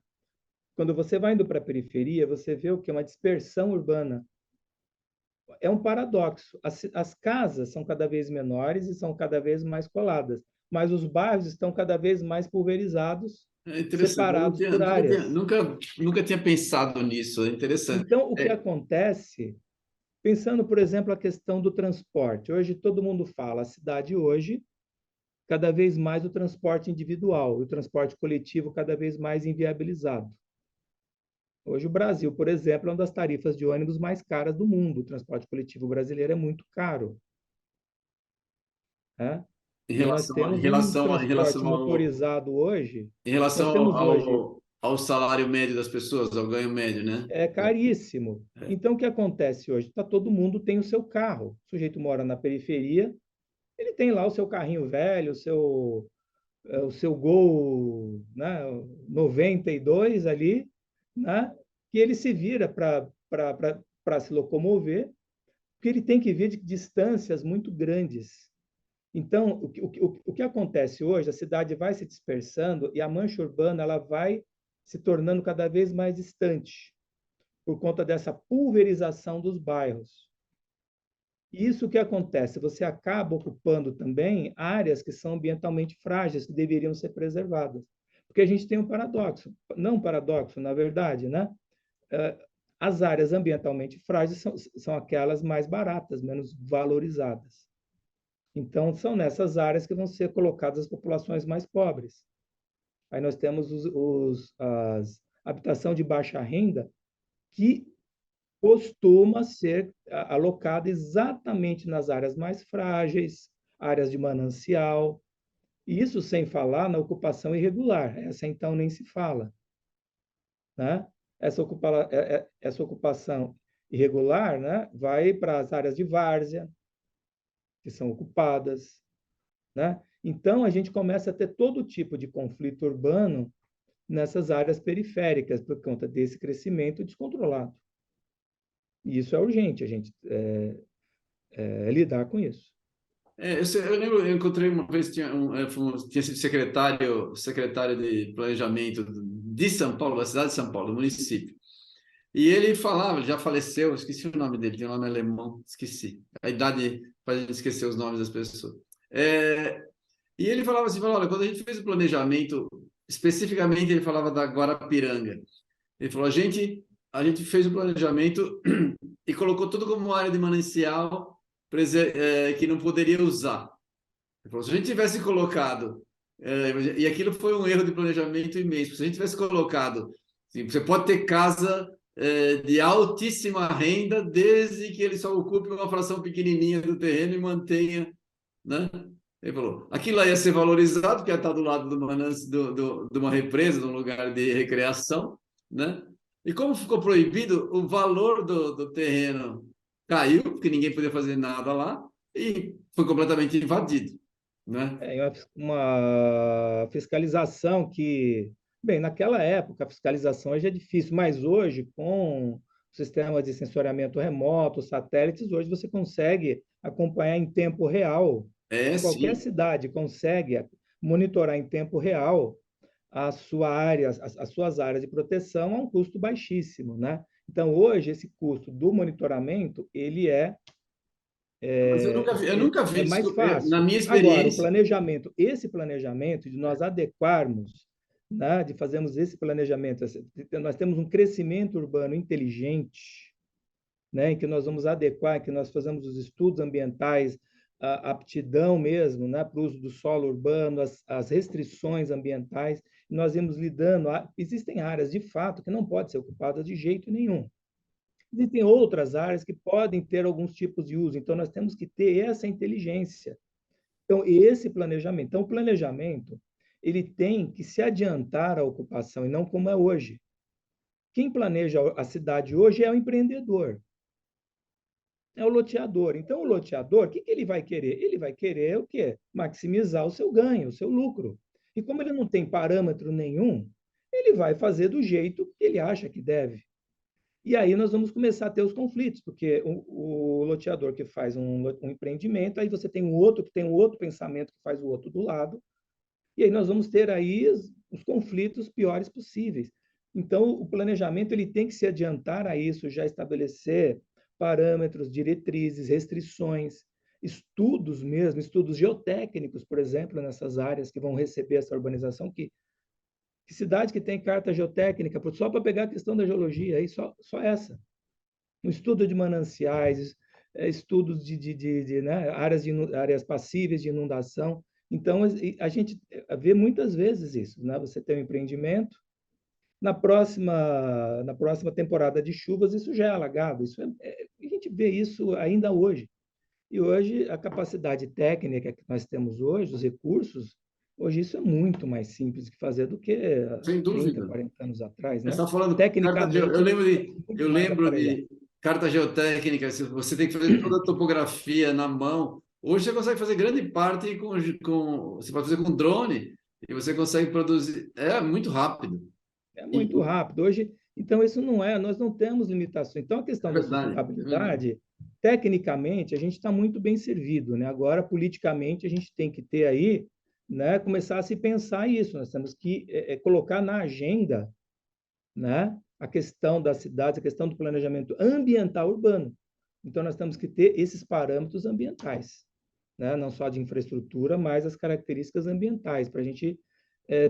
quando você vai indo para a periferia, você vê o que é uma dispersão urbana. É um paradoxo. As casas são cada vez menores e são cada vez mais coladas, mas os bairros estão cada vez mais pulverizados, é interessante. Eu não separados por áreas. nunca tinha pensado nisso. É interessante. Então, o que É, acontece, pensando, por exemplo, a questão do transporte. Hoje todo mundo fala, a cidade hoje, cada vez mais o transporte individual, o transporte coletivo cada vez mais inviabilizado. Hoje o Brasil, por exemplo, é uma das tarifas de ônibus mais caras do mundo. O transporte coletivo brasileiro é muito caro, né? E nós temos um transporte motorizado hoje, em nós relação temos hoje, ao salário médio das pessoas, ao ganho médio, né? é caríssimo. É. Então, o que acontece hoje? Todo mundo tem o seu carro. O sujeito mora na periferia, ele tem lá o seu carrinho velho, o seu Gol, né, 92 ali, né, que ele se vira para se locomover, porque ele tem que vir de distâncias muito grandes. Então, o que acontece hoje? A cidade vai se dispersando e a mancha urbana ela vai se tornando cada vez mais distante, por conta dessa pulverização dos bairros. E isso que acontece, você acaba ocupando também áreas que são ambientalmente frágeis, que deveriam ser preservadas. Porque a gente tem um paradoxo, não um paradoxo, na verdade, né? As áreas ambientalmente frágeis são aquelas mais baratas, menos valorizadas. Então, são nessas áreas que vão ser colocadas as populações mais pobres. Aí nós temos as habitação de baixa renda, que costuma ser alocada exatamente nas áreas mais frágeis, áreas de manancial, e isso sem falar na ocupação irregular. Essa, então, nem se fala, né? Essa ocupação irregular, né, vai para as áreas de várzea, que são ocupadas, né? Então, a gente começa a ter todo tipo de conflito urbano nessas áreas periféricas, por conta desse crescimento descontrolado. E isso é urgente, a gente lidar com isso. Eu lembro, eu encontrei uma vez, tinha sido secretário de planejamento de São Paulo, da cidade de São Paulo, do município. E ele falava, já faleceu, esqueci o nome dele, tem um nome alemão, esqueci. A idade faz a gente esquecer os nomes das pessoas. E ele falava assim, olha, quando a gente fez o planejamento, especificamente ele falava da Guarapiranga. Ele falou, a gente fez o planejamento e colocou tudo como uma área de manancial que não poderia usar. Ele falou, se a gente tivesse colocado, e aquilo foi um erro de planejamento imenso, se a gente tivesse colocado, assim, você pode ter casa de altíssima renda, desde que ele só ocupe uma fração pequenininha do terreno e mantenha, né? Ele falou, aquilo lá ia ser valorizado, porque ia estar do lado de uma represa, de um lugar de recreação, né? E como ficou proibido, o valor do terreno caiu, porque ninguém podia fazer nada lá, e foi completamente invadido, né? É uma fiscalização que, bem, naquela época a fiscalização hoje é difícil, mas hoje, com o sistema de sensoriamento remoto, satélites, hoje você consegue acompanhar em tempo real. É, Qualquer sim. cidade consegue monitorar em tempo real a sua área, as suas áreas de proteção a um custo baixíssimo, né? Então, hoje, esse custo do monitoramento, ele Mas eu nunca vi é mais isso. Na fácil. minha Agora, o experiência, planejamento, esse planejamento, de nós adequarmos, né, de fazermos esse planejamento, nós temos um crescimento urbano inteligente, né, em que nós vamos adequar, em que nós fazemos os estudos ambientais, a aptidão mesmo, né, para o uso do solo urbano, as restrições ambientais, e nós vamos lidando. Existem áreas, de fato, que não podem ser ocupadas de jeito nenhum. Existem outras áreas que podem ter alguns tipos de uso, então nós temos que ter essa inteligência. Então, esse planejamento. Então, o planejamento, ele tem que se adiantar à ocupação, e não como é hoje. Quem planeja a cidade hoje é o empreendedor, é o loteador. Então, o loteador, o que ele vai querer? Ele vai querer o quê? Maximizar o seu ganho, o seu lucro. E como ele não tem parâmetro nenhum, ele vai fazer do jeito que ele acha que deve. E aí nós vamos começar a ter os conflitos, porque o loteador que faz um empreendimento, aí você tem um outro que tem um outro pensamento que faz o outro do lado, e aí nós vamos ter aí os conflitos piores possíveis. Então, o planejamento ele tem que se adiantar a isso, já estabelecer parâmetros, diretrizes, restrições, estudos mesmo, estudos geotécnicos, por exemplo, nessas áreas que vão receber essa urbanização, que cidade que tem carta geotécnica, só para pegar a questão da geologia, aí só essa. Um estudo de mananciais, estudos né, áreas passíveis de inundação. Então, a gente vê muitas vezes isso, né? Você tem um empreendimento, na próxima temporada de chuvas, isso já é alagado. A gente vê isso ainda hoje. E hoje, a capacidade técnica que nós temos hoje, os recursos, hoje isso é muito mais simples de fazer do que há sem 30, dúvida. 40 anos atrás, Você né? está falando Tecnicamente, é muito eu mais lembro aparelhado. de carta geotécnica, você tem que fazer toda a topografia na mão. Hoje você consegue fazer grande parte você pode fazer com drone e você consegue produzir, é muito rápido. É E, muito rápido. Hoje, então, isso não é, nós não temos limitações. Então, a é questão da verdade, é verdade. sustentabilidade, tecnicamente, a gente está muito bem servido, né? Agora, politicamente, a gente tem que ter aí, né, começar a se pensar isso. Nós temos que colocar na agenda, né, a questão das cidades, a questão do planejamento ambiental urbano. Então, nós temos que ter esses parâmetros ambientais, né? Não só de infraestrutura, mas as características ambientais, para a gente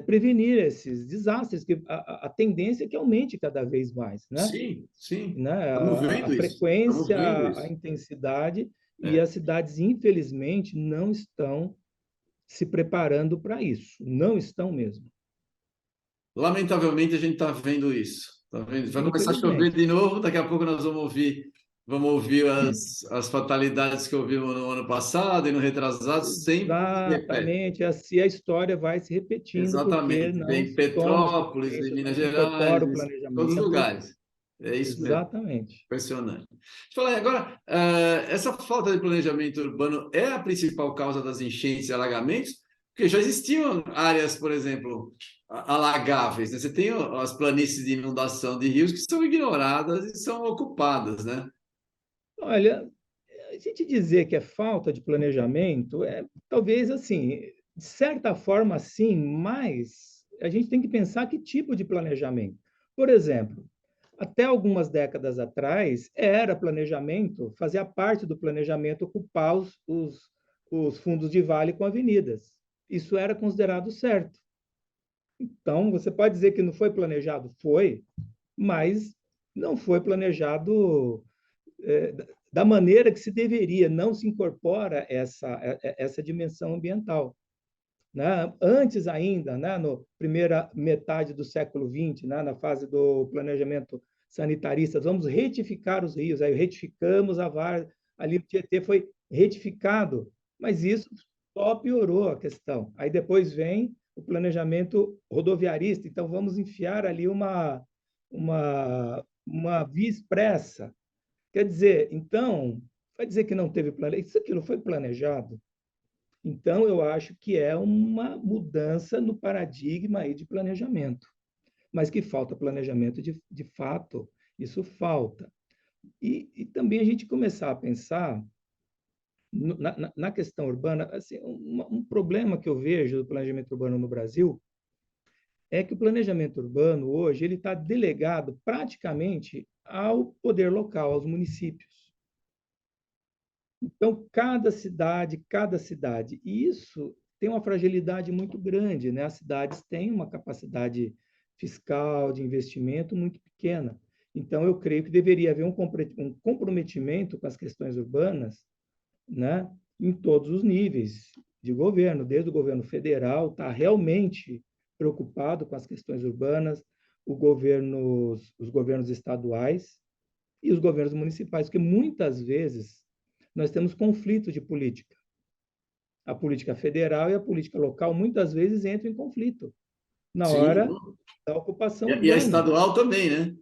prevenir esses desastres, que a tendência é que aumente cada vez mais, né? Sim, sim. Né? Estamos A vendo isso. Estamos frequência, vendo a isso. intensidade, e É. as cidades, infelizmente, não estão se preparando para isso, não estão mesmo, Lamentavelmente, a gente está vendo isso. Tá vendo? Vai começar a chover infelizmente. de novo, daqui a pouco nós vamos ouvir as fatalidades que ouvimos no ano passado e no retrasado, sempre se repete. Exatamente, assim a história vai se repetindo porque Exatamente. não Vem se toma os Petrópolis, em providências, não Minas se incorpora o Gerais, todos os planejamento. lugares. É isso mesmo. Exatamente. Impressionante. Deixa eu falar agora, essa falta de planejamento urbano é a principal causa das enchentes e alagamentos? Porque já existiam áreas, por exemplo, alagáveis, né? Você tem as planícies de inundação de rios que são ignoradas e são ocupadas, né? Olha, a gente dizer que é falta de planejamento talvez assim, de certa forma sim, mas a gente tem que pensar que tipo de planejamento. Por exemplo, até algumas décadas atrás, era planejamento, fazia parte do planejamento ocupar os fundos de vale com avenidas. Isso era considerado certo. Então, você pode dizer que não foi planejado? Foi, mas não foi planejado da maneira que se deveria, não se incorpora essa dimensão ambiental. Né? Antes ainda, né, na primeira metade do século XX, né, na fase do planejamento sanitarista, vamos retificar os rios, aí retificamos a várzea, ali o Tietê foi retificado, mas isso só piorou a questão. Aí depois vem o planejamento rodoviarista, então vamos enfiar ali uma via expressa, Quer dizer, então, vai dizer que não teve planejamento? Isso aqui não foi planejado. Então, eu acho que é uma mudança no paradigma aí de planejamento, mas que falta planejamento de fato, isso falta. E também a gente começar a pensar na questão urbana, assim, um problema que eu vejo do planejamento urbano no Brasil é que o planejamento urbano hoje ele está delegado praticamente ao poder local, aos municípios. Então, cada cidade, e isso tem uma fragilidade muito grande, né? As cidades têm uma capacidade fiscal de investimento muito pequena. Então, eu creio que deveria haver um comprometimento com as questões urbanas, né? Em todos os níveis de governo, desde o governo federal, está realmente preocupado com as questões urbanas, os governos estaduais e os governos municipais, porque muitas vezes nós temos conflito de política. A política federal e a política local muitas vezes entram em conflito na Sim. hora da ocupação E a urbana. estadual também, né?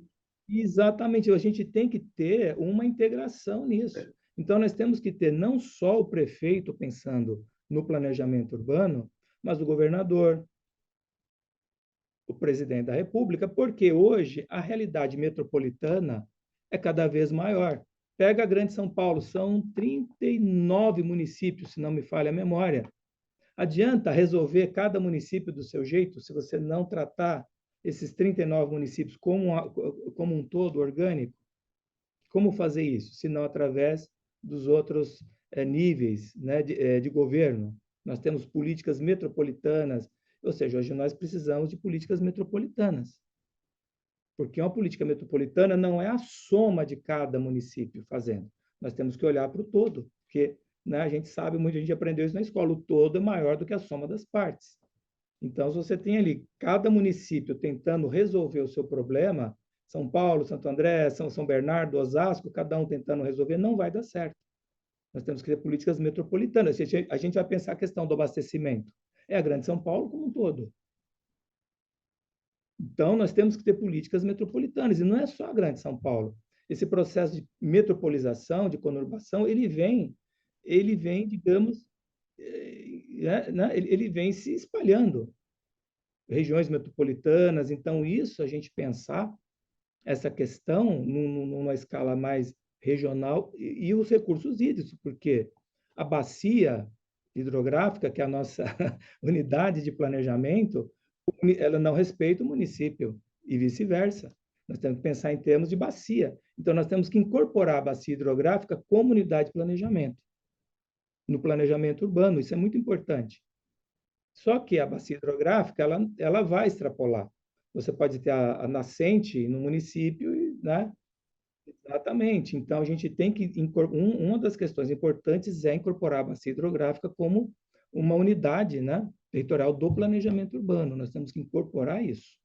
Exatamente, a gente tem que ter uma integração nisso. Então, nós temos que ter não só o prefeito pensando no planejamento urbano, mas o governador, o presidente da República, porque hoje a realidade metropolitana é cada vez maior. Pega a Grande São Paulo, são 39 municípios, se não me falha a memória. Adianta resolver cada município do seu jeito se você não tratar esses 39 municípios como um todo orgânico? Como fazer isso? Se não através dos outros níveis, né, de governo. Nós temos políticas metropolitanas, ou seja, hoje nós precisamos de políticas metropolitanas. Porque uma política metropolitana não é a soma de cada município fazendo. Nós temos que olhar para o todo, porque, né, a gente sabe, muita gente aprendeu isso na escola, o todo é maior do que a soma das partes. Então, se você tem ali cada município tentando resolver o seu problema, São Paulo, Santo André, São Bernardo, Osasco, cada um tentando resolver, não vai dar certo. Nós temos que ter políticas metropolitanas. A gente vai pensar a questão do abastecimento. É a Grande São Paulo como um todo. Então, nós temos que ter políticas metropolitanas, e não é só a Grande São Paulo. Esse processo de metropolização, de conurbação, ele vem, digamos, ele vem se espalhando. Regiões metropolitanas, então isso a gente pensar essa questão numa escala mais regional e os recursos hídricos, porque a bacia hidrográfica, que é a nossa unidade de planejamento, ela não respeita o município e vice-versa. Nós temos que pensar em termos de bacia. Então, nós temos que incorporar a bacia hidrográfica como unidade de planejamento, no planejamento urbano. Isso é muito importante. Só que a bacia hidrográfica, ela vai extrapolar. Você pode ter a nascente no município, né? Exatamente. Então, a gente tem que. Uma das questões importantes é incorporar a bacia hidrográfica como uma unidade, né, territorial do planejamento urbano. Nós temos que incorporar isso.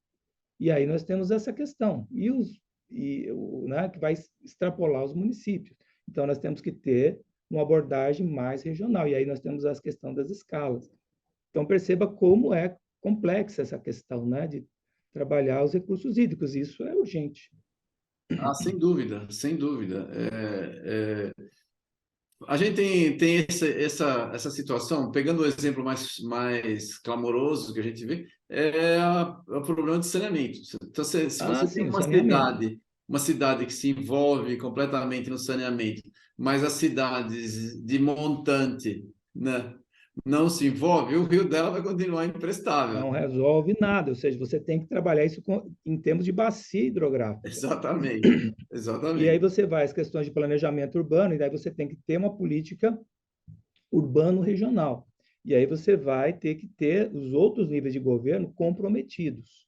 E aí nós temos essa questão. Né, que vai extrapolar os municípios. Então, nós temos que ter uma abordagem mais regional. E aí nós temos a questão das escalas. Então, perceba como é complexa essa questão, né, de trabalhar os recursos hídricos. Isso é urgente. Ah, sem dúvida, sem dúvida. A gente tem essa situação, pegando o exemplo mais clamoroso que a gente vê, é o problema de saneamento. Então, se Ah, você tem sim, o saneamento. uma cidade que se envolve completamente no saneamento, mas as cidades de montante, né, não se envolvem, o rio dela vai continuar imprestável. Não resolve nada, ou seja, você tem que trabalhar isso em termos de bacia hidrográfica. Exatamente, E aí exatamente. você vai às questões de planejamento urbano, e daí você tem que ter uma política urbano-regional. E aí você vai ter que ter os outros níveis de governo comprometidos.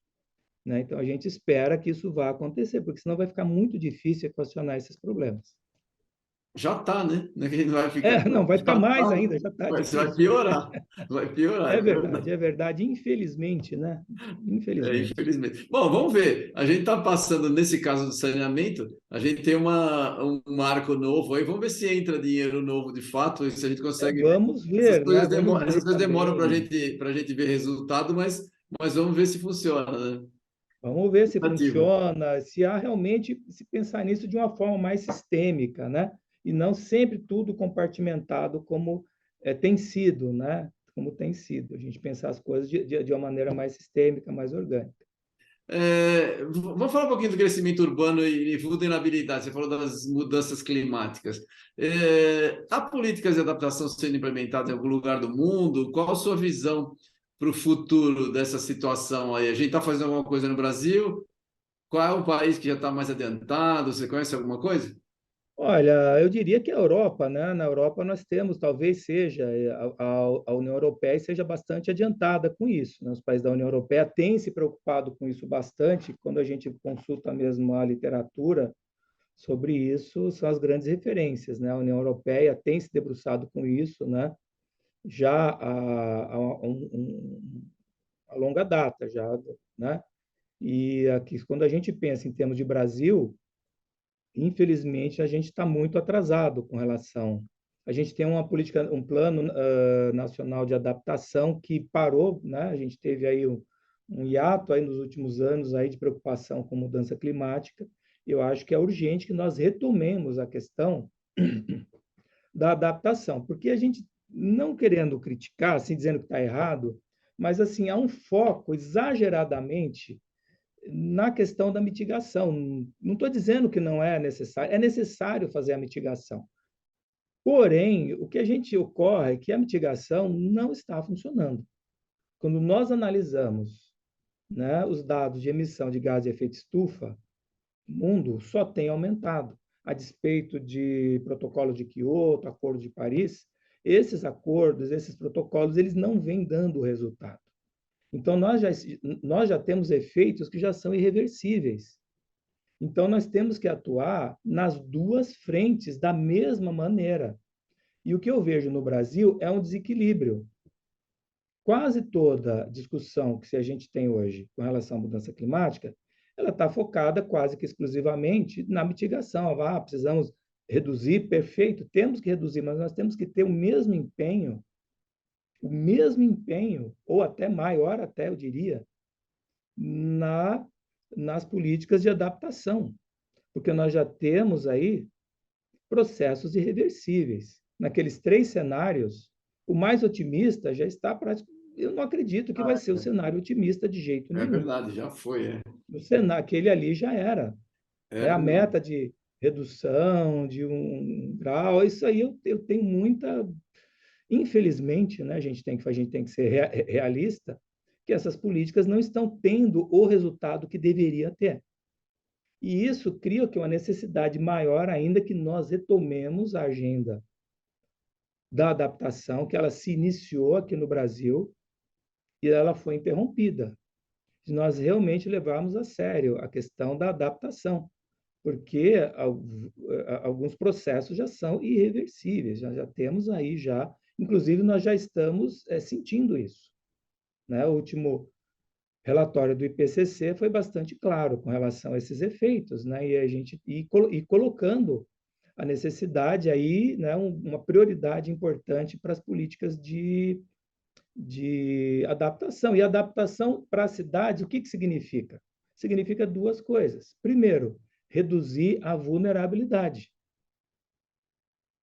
Né? Então, a gente espera que isso vá acontecer, porque senão vai ficar muito difícil equacionar esses problemas. Já está, né? Não vai ficar, Não, vai ficar já mais está, ainda, já está vai difícil. piorar, vai piorar, é verdade. É verdade, infelizmente, né? Infelizmente. Infelizmente. Bom, vamos ver. A gente está passando, nesse caso do saneamento, a gente tem um marco novo aí. Vamos ver se entra dinheiro novo de fato, e se a gente consegue. Vamos ver, né? Vamos Essas ver coisas demoram também. para a gente ver resultado, mas vamos ver se funciona, né? Vamos ver se funciona, se há realmente, se pensar nisso de uma forma mais sistêmica, né? E não sempre tudo compartimentado como tem sido, né? Como tem sido. A gente pensar as coisas de uma maneira mais sistêmica, mais orgânica. Vamos falar um pouquinho do crescimento urbano e vulnerabilidade. Você falou das mudanças climáticas. Há políticas de adaptação sendo implementadas em algum lugar do mundo? Qual a sua visão para o futuro dessa situação aí? A gente está fazendo alguma coisa no Brasil? Qual é o país que já está mais adiantado? Você conhece alguma coisa? Olha, eu diria que a Europa, né? Na Europa nós temos, talvez seja, a União Europeia seja bastante adiantada com isso, né? Os países da União Europeia têm se preocupado com isso bastante. Quando a gente consulta mesmo a literatura sobre isso, são as grandes referências, né? A União Europeia tem se debruçado com isso, né? Já a longa data, já, né? E aqui, quando a gente pensa em termos de Brasil, infelizmente, a gente está muito atrasado com relação. A gente tem uma política, um plano nacional de adaptação que parou, né? A gente teve aí um hiato aí nos últimos anos aí de preocupação com mudança climática. Eu acho que é urgente que nós retomemos a questão da adaptação, porque a gente não querendo criticar, assim dizendo que está errado, mas assim há um foco exageradamente na questão da mitigação. Não estou dizendo que não é necessário fazer a mitigação. Porém, o que a gente ocorre é que a mitigação não está funcionando. Quando nós analisamos, né, os dados de emissão de gás de efeito estufa, o mundo só tem aumentado. A despeito de protocolo de Quioto, Acordo de Paris, esses acordos, esses protocolos, eles não vêm dando resultado. Então, nós já temos efeitos que já são irreversíveis. Então, nós temos que atuar nas duas frentes da mesma maneira. E o que eu vejo no Brasil é um desequilíbrio. Quase toda discussão que a gente tem hoje com relação à mudança climática, ela está focada quase que exclusivamente na mitigação. Precisamos reduzir, perfeito, temos que reduzir, mas nós temos que ter o mesmo empenho, ou até maior, até eu diria, na, nas políticas de adaptação, porque nós já temos aí processos irreversíveis. Naqueles três cenários, o mais otimista já está praticamente. Eu não acredito que vai ser o cenário otimista de jeito É nenhum. verdade, já foi. O cenário, aquele ali já era. É, É a meta de redução de 1 grau, isso aí eu tenho muita. Infelizmente, né, a gente tem que ser realista, que essas políticas não estão tendo o resultado que deveria ter. E isso cria que uma necessidade maior ainda que nós retomemos a agenda da adaptação, que ela se iniciou aqui no Brasil e ela foi interrompida. De nós realmente levarmos a sério a questão da adaptação, porque alguns processos já são irreversíveis, já temos aí já, inclusive nós já estamos sentindo isso, né? O último relatório do IPCC foi bastante claro com relação a esses efeitos, né? E a gente colocando a necessidade aí, né, uma prioridade importante para as políticas de adaptação. E adaptação para a cidade, o que significa? Significa duas coisas. Primeiro, reduzir a vulnerabilidade.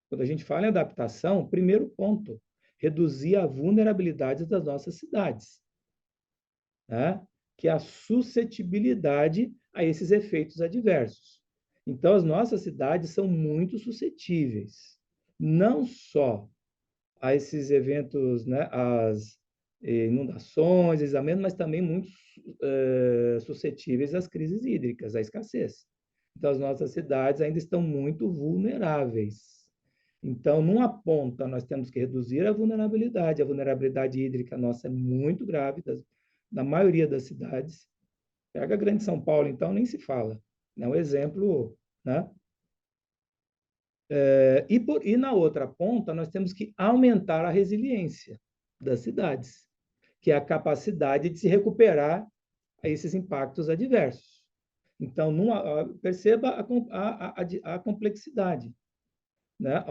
Quando a gente fala em adaptação, primeiro ponto, reduzir a vulnerabilidade das nossas cidades, né? Que é a suscetibilidade a esses efeitos adversos. Então, as nossas cidades são muito suscetíveis, não só a esses eventos, né, as inundações, deslizamentos, mas também muito suscetíveis às crises hídricas, à escassez. Então, as nossas cidades ainda estão muito vulneráveis. Então, numa ponta, nós temos que reduzir a vulnerabilidade hídrica nossa é muito grave, da maioria das cidades. Pega a Grande São Paulo, então, nem se fala. É um exemplo, né? E na outra ponta, nós temos que aumentar a resiliência das cidades, que é a capacidade de se recuperar a esses impactos adversos. Então, perceba a complexidade, né?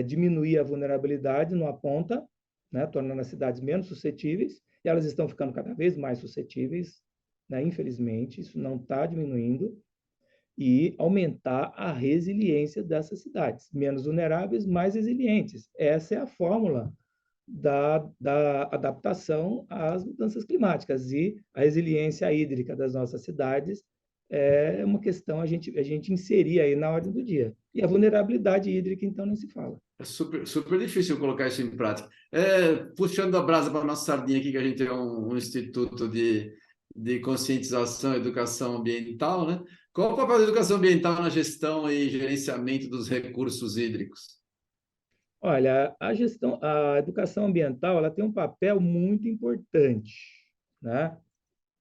Diminuir a vulnerabilidade numa ponta, né? Tornando as cidades menos suscetíveis, e elas estão ficando cada vez mais suscetíveis né? Infelizmente, isso não está diminuindo, e aumentar a resiliência dessas cidades. Menos vulneráveis, mais resilientes. Essa é a fórmula da adaptação às mudanças climáticas. E a resiliência hídrica das nossas cidades é uma questão a gente inserir aí na ordem do dia. E a vulnerabilidade hídrica, então, nem se fala. É super, super difícil colocar isso em prática. Puxando a brasa para a nossa sardinha aqui, que a gente é um instituto de conscientização e educação ambiental, né? Qual o papel da educação ambiental na gestão e gerenciamento dos recursos hídricos? Olha, a educação ambiental, ela tem um papel muito importante, né?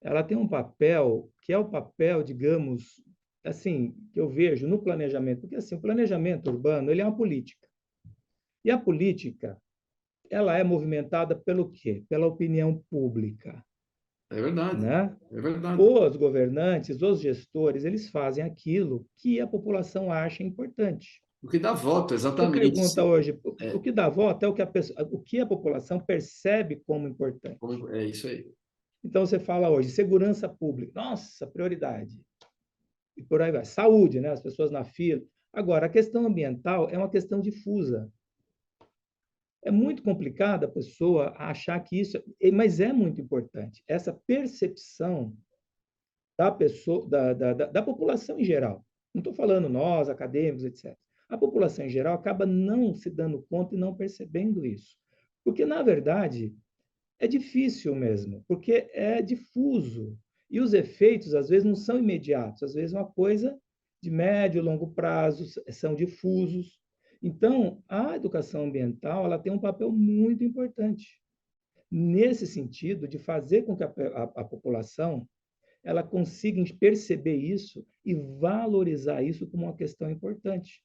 Ela tem um papel que é o papel, digamos, assim, que eu vejo no planejamento, porque assim, o planejamento urbano, ele é uma política. E a política, ela é movimentada pelo quê? Pela opinião pública, É verdade, né? é verdade. Os governantes, os gestores, eles fazem aquilo que a população acha importante. O que dá voto, Você pergunta exatamente. hoje, o É, que dá voto é o que a população percebe como importante. é isso aí. Então, você fala hoje, segurança pública, nossa, prioridade. E por aí vai. Saúde, né? As pessoas na fila. Agora, a questão ambiental é uma questão difusa. É muito complicado a pessoa achar que isso, mas é muito importante. Essa percepção da pessoa, da população em geral. Não estou falando nós, acadêmicos, etc. A população em geral acaba não se dando conta e não percebendo isso. Porque, na verdade, é difícil mesmo, porque é difuso. E os efeitos, às vezes, não são imediatos, às vezes, é uma coisa de médio e longo prazo, são difusos. Então, a educação ambiental ela tem um papel muito importante nesse sentido de fazer com que a população ela consiga perceber isso e valorizar isso como uma questão importante.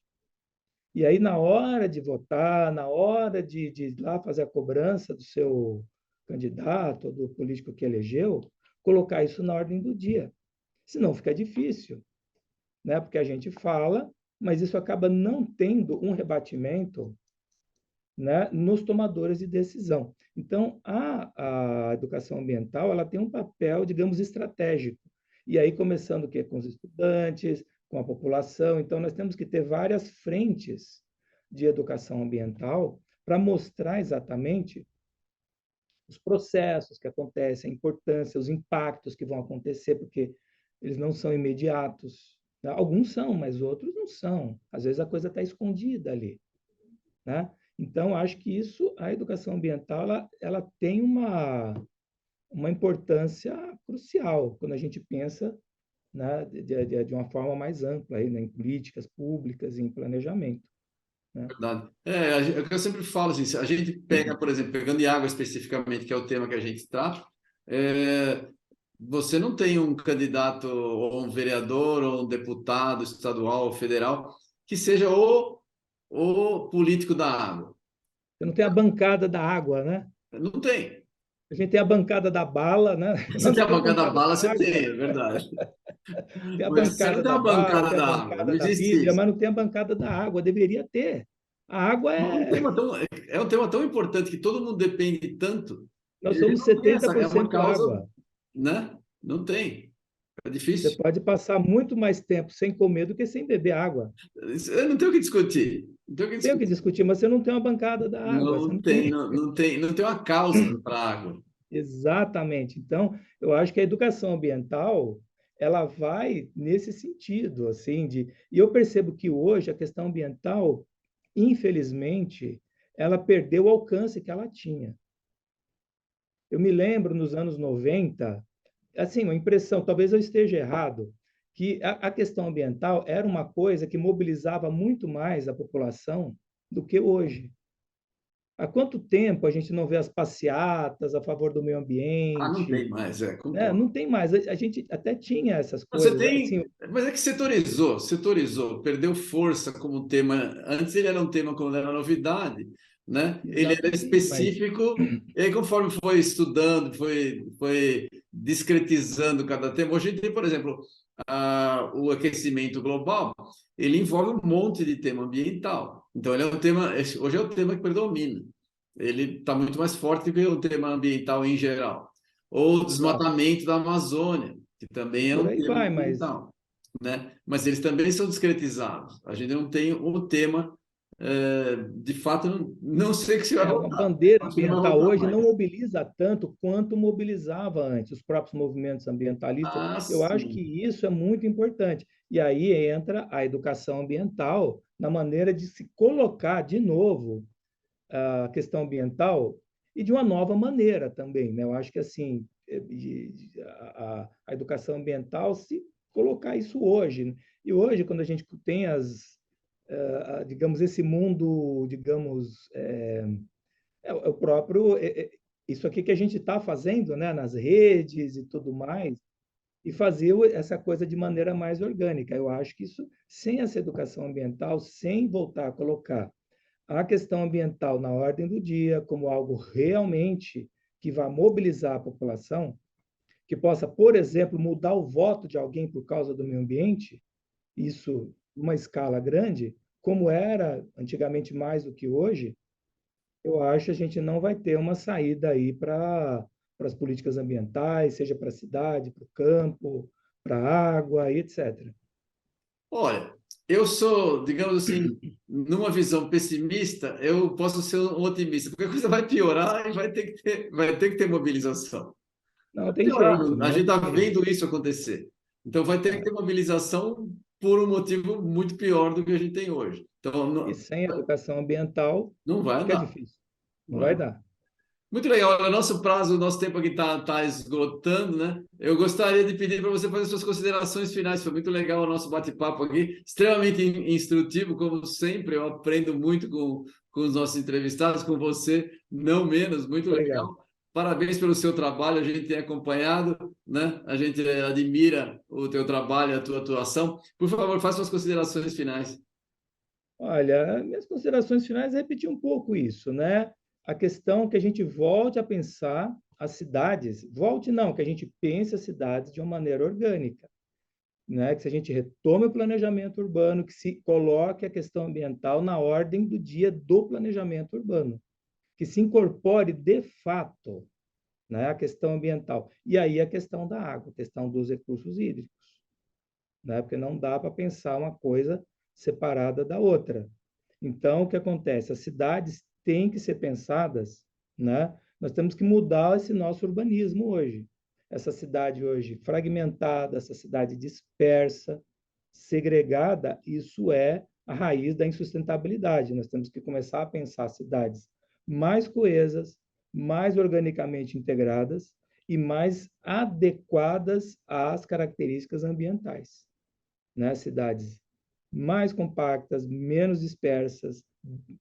E aí, na hora de votar, na hora de ir lá fazer a cobrança do seu candidato, ou do político que elegeu, colocar isso na ordem do dia. Senão fica difícil, né? Porque a gente fala, mas isso acaba não tendo um rebatimento, né, nos tomadores de decisão. Então, a educação ambiental ela tem um papel, digamos, estratégico. E aí, começando o quê? Com os estudantes, com a população. Então, nós temos que ter várias frentes de educação ambiental para mostrar exatamente os processos que acontecem, a importância, os impactos que vão acontecer, porque eles não são imediatos. Né? Alguns são, mas outros não são. Às vezes a coisa está escondida ali. Né? Então, acho que isso, a educação ambiental, ela tem uma importância crucial quando a gente pensa, né, de uma forma mais ampla aí, né, em políticas públicas, em planejamento. Né? Verdade. É o que eu sempre falo, assim, se a gente pega, por exemplo, pegando de água especificamente, que é o tema que a gente trata, você não tem um candidato ou um vereador ou um deputado estadual ou federal que seja o político da água. Você não tem a bancada da água, né? Não tem. A gente tem a bancada da bala, né? Você Nós tem a temos a bancada da bancada bala, da você água, tem, é verdade. tem a Mas você não bancada tem da uma bala, bancada tem a da água, não bancada da existe mídia, isso. mas não tem a bancada da água, deveria ter. A água É um tema tão importante que todo mundo depende tanto, nós ele somos não tem essa, é uma 70% causa, água. né? Não tem. É Você difícil. pode passar muito mais tempo sem comer do que sem beber água. Eu não tenho o que discutir. Não tenho o que Tem o que discutir. discutir, mas você não tem uma bancada da água, você Não não tem, tem. não tem uma causa para a água. Exatamente. Então, eu acho que a educação ambiental, ela vai nesse sentido, assim, e eu percebo que hoje a questão ambiental, infelizmente, ela perdeu o alcance que ela tinha. Eu me lembro nos anos 90, assim, uma impressão, talvez eu esteja errado, que a questão ambiental era uma coisa que mobilizava muito mais a população do que hoje. Há quanto tempo a gente não vê as passeatas a favor do meio Ah, não tem ambiente? mais, Né? concordo. Não tem mais. A gente até tinha essas Você coisas. tem, Assim, mas é que setorizou, perdeu força como tema. Antes ele era um tema quando era novidade, né? Ele era exatamente, mas específico, e aí, conforme foi estudando, foi discretizando cada tema. Hoje em dia, por exemplo, o aquecimento global, ele envolve um monte de tema ambiental. Então, ele é um tema, hoje é o tema que predomina. Ele está muito mais forte do que o tema ambiental em geral. Ou o exato. desmatamento da Amazônia, que também é Por um aí tema vai, mas ambiental, né? Mas eles também são discretizados. A gente não tem o tema, de fato, não sei que se vai uma voltar. bandeira Acho que não vai ambiental voltar hoje não mais. mobiliza tanto quanto mobilizava antes os próprios movimentos ambientalistas. Ah, Eu acho que sim. isso é muito importante. E aí entra a educação ambiental na maneira de se colocar de novo a questão ambiental e de uma nova maneira também, né? Eu acho que assim a educação ambiental se colocar isso hoje, né? E hoje quando a gente tem digamos esse mundo, digamos o próprio isso aqui que a gente está fazendo, né, nas redes e tudo mais, e fazer essa coisa de maneira mais orgânica. Eu acho que isso, sem essa educação ambiental, sem voltar a colocar a questão ambiental na ordem do dia como algo realmente que vá mobilizar a população, que possa, por exemplo, mudar o voto de alguém por causa do meio ambiente, isso numa escala grande, como era antigamente mais do que hoje, eu acho que a gente não vai ter uma saída aí para as políticas ambientais, seja para a cidade, para o campo, para a água e etc. Olha, eu sou, digamos assim, numa visão pessimista, eu posso ser um otimista, porque a coisa vai piorar e vai ter que ter mobilização. Não tem jeito, Piorando, a gente não está tem jeito. vendo isso acontecer. Então, vai ter que ter mobilização por um motivo muito pior do que a gente tem hoje. Então, E não, sem educação ambiental, não vai fica andar. difícil. Não Não vai vai andar. dar. Muito legal. Olha, nosso prazo, nosso tempo aqui está esgotando, né? Eu gostaria de pedir para você fazer suas considerações finais. Foi muito legal o nosso bate-papo aqui, extremamente instrutivo, como sempre. Eu aprendo muito com os nossos entrevistados, com você, não menos. Muito Obrigado. legal. Parabéns pelo seu trabalho, a gente tem acompanhado, né? A gente admira o teu trabalho, a tua atuação. Por favor, faça suas considerações finais. Olha, minhas considerações finais é repetir um pouco isso, né? A questão que a gente volte a pensar as cidades, volte não, que a gente pense as cidades de uma maneira orgânica, né? Que se a gente retome o planejamento urbano, que se coloque a questão ambiental na ordem do dia do planejamento urbano, que se incorpore de fato, né, a questão ambiental. E aí a questão da água, a questão dos recursos hídricos, né? Porque não dá para pensar uma coisa separada da outra. Então, o que acontece? As cidades têm que ser pensadas, né? Nós temos que mudar esse nosso urbanismo hoje. Essa cidade hoje fragmentada, essa cidade dispersa, segregada, isso é a raiz da insustentabilidade. Nós temos que começar a pensar cidades mais coesas, mais organicamente integradas e mais adequadas às características ambientais, né? Cidades mais compactas, menos dispersas,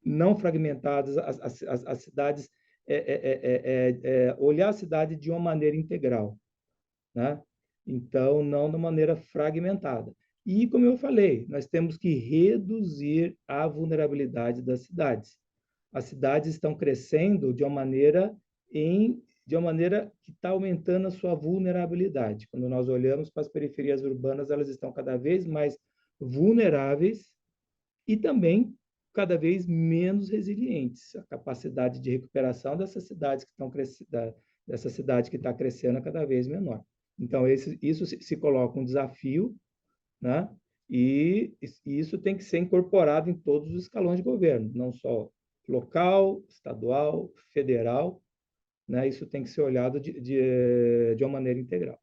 não fragmentadas, as cidades, olhar a cidade de uma maneira integral, né? Então, não de maneira fragmentada. E, como eu falei, nós temos que reduzir a vulnerabilidade das cidades. As cidades estão crescendo de uma maneira que está aumentando a sua vulnerabilidade. Quando nós olhamos para as periferias urbanas, elas estão cada vez mais vulneráveis e também cada vez menos resilientes. A capacidade de recuperação dessas cidades que estão crescendo, dessa cidade que está crescendo é cada vez menor. Então, isso se coloca um desafio, né? E isso tem que ser incorporado em todos os escalões de governo, não só local, estadual, federal, né? Isso tem que ser olhado de uma maneira integral.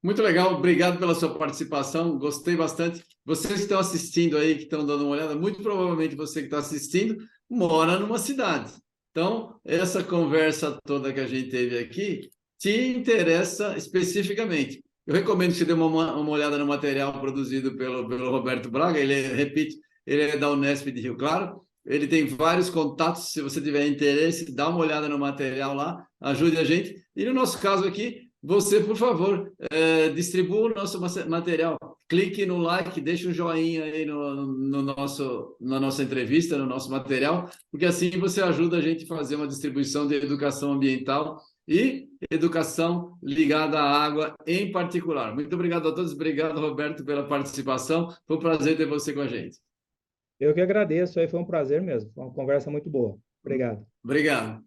Muito legal, obrigado pela sua participação, gostei bastante. Vocês que estão assistindo aí, que estão dando uma olhada, muito provavelmente você que está assistindo mora numa cidade. Então, essa conversa toda que a gente teve aqui te interessa especificamente. Eu recomendo que você dê uma olhada no material produzido pelo Roberto Braga, repito, ele é da Unesp de Rio Claro, ele tem vários contatos, se você tiver interesse, dá uma olhada no material lá, ajude a gente. E no nosso caso aqui, você, por favor, distribua o nosso material. Clique no like, deixe um joinha aí na nossa entrevista, no nosso material, porque assim você ajuda a gente a fazer uma distribuição de educação ambiental e educação ligada à água em particular. Muito obrigado a todos, obrigado, Roberto, pela participação. Foi um prazer ter você com a gente. Eu que agradeço, aí foi um prazer mesmo, foi uma conversa muito boa. Obrigado. Obrigado.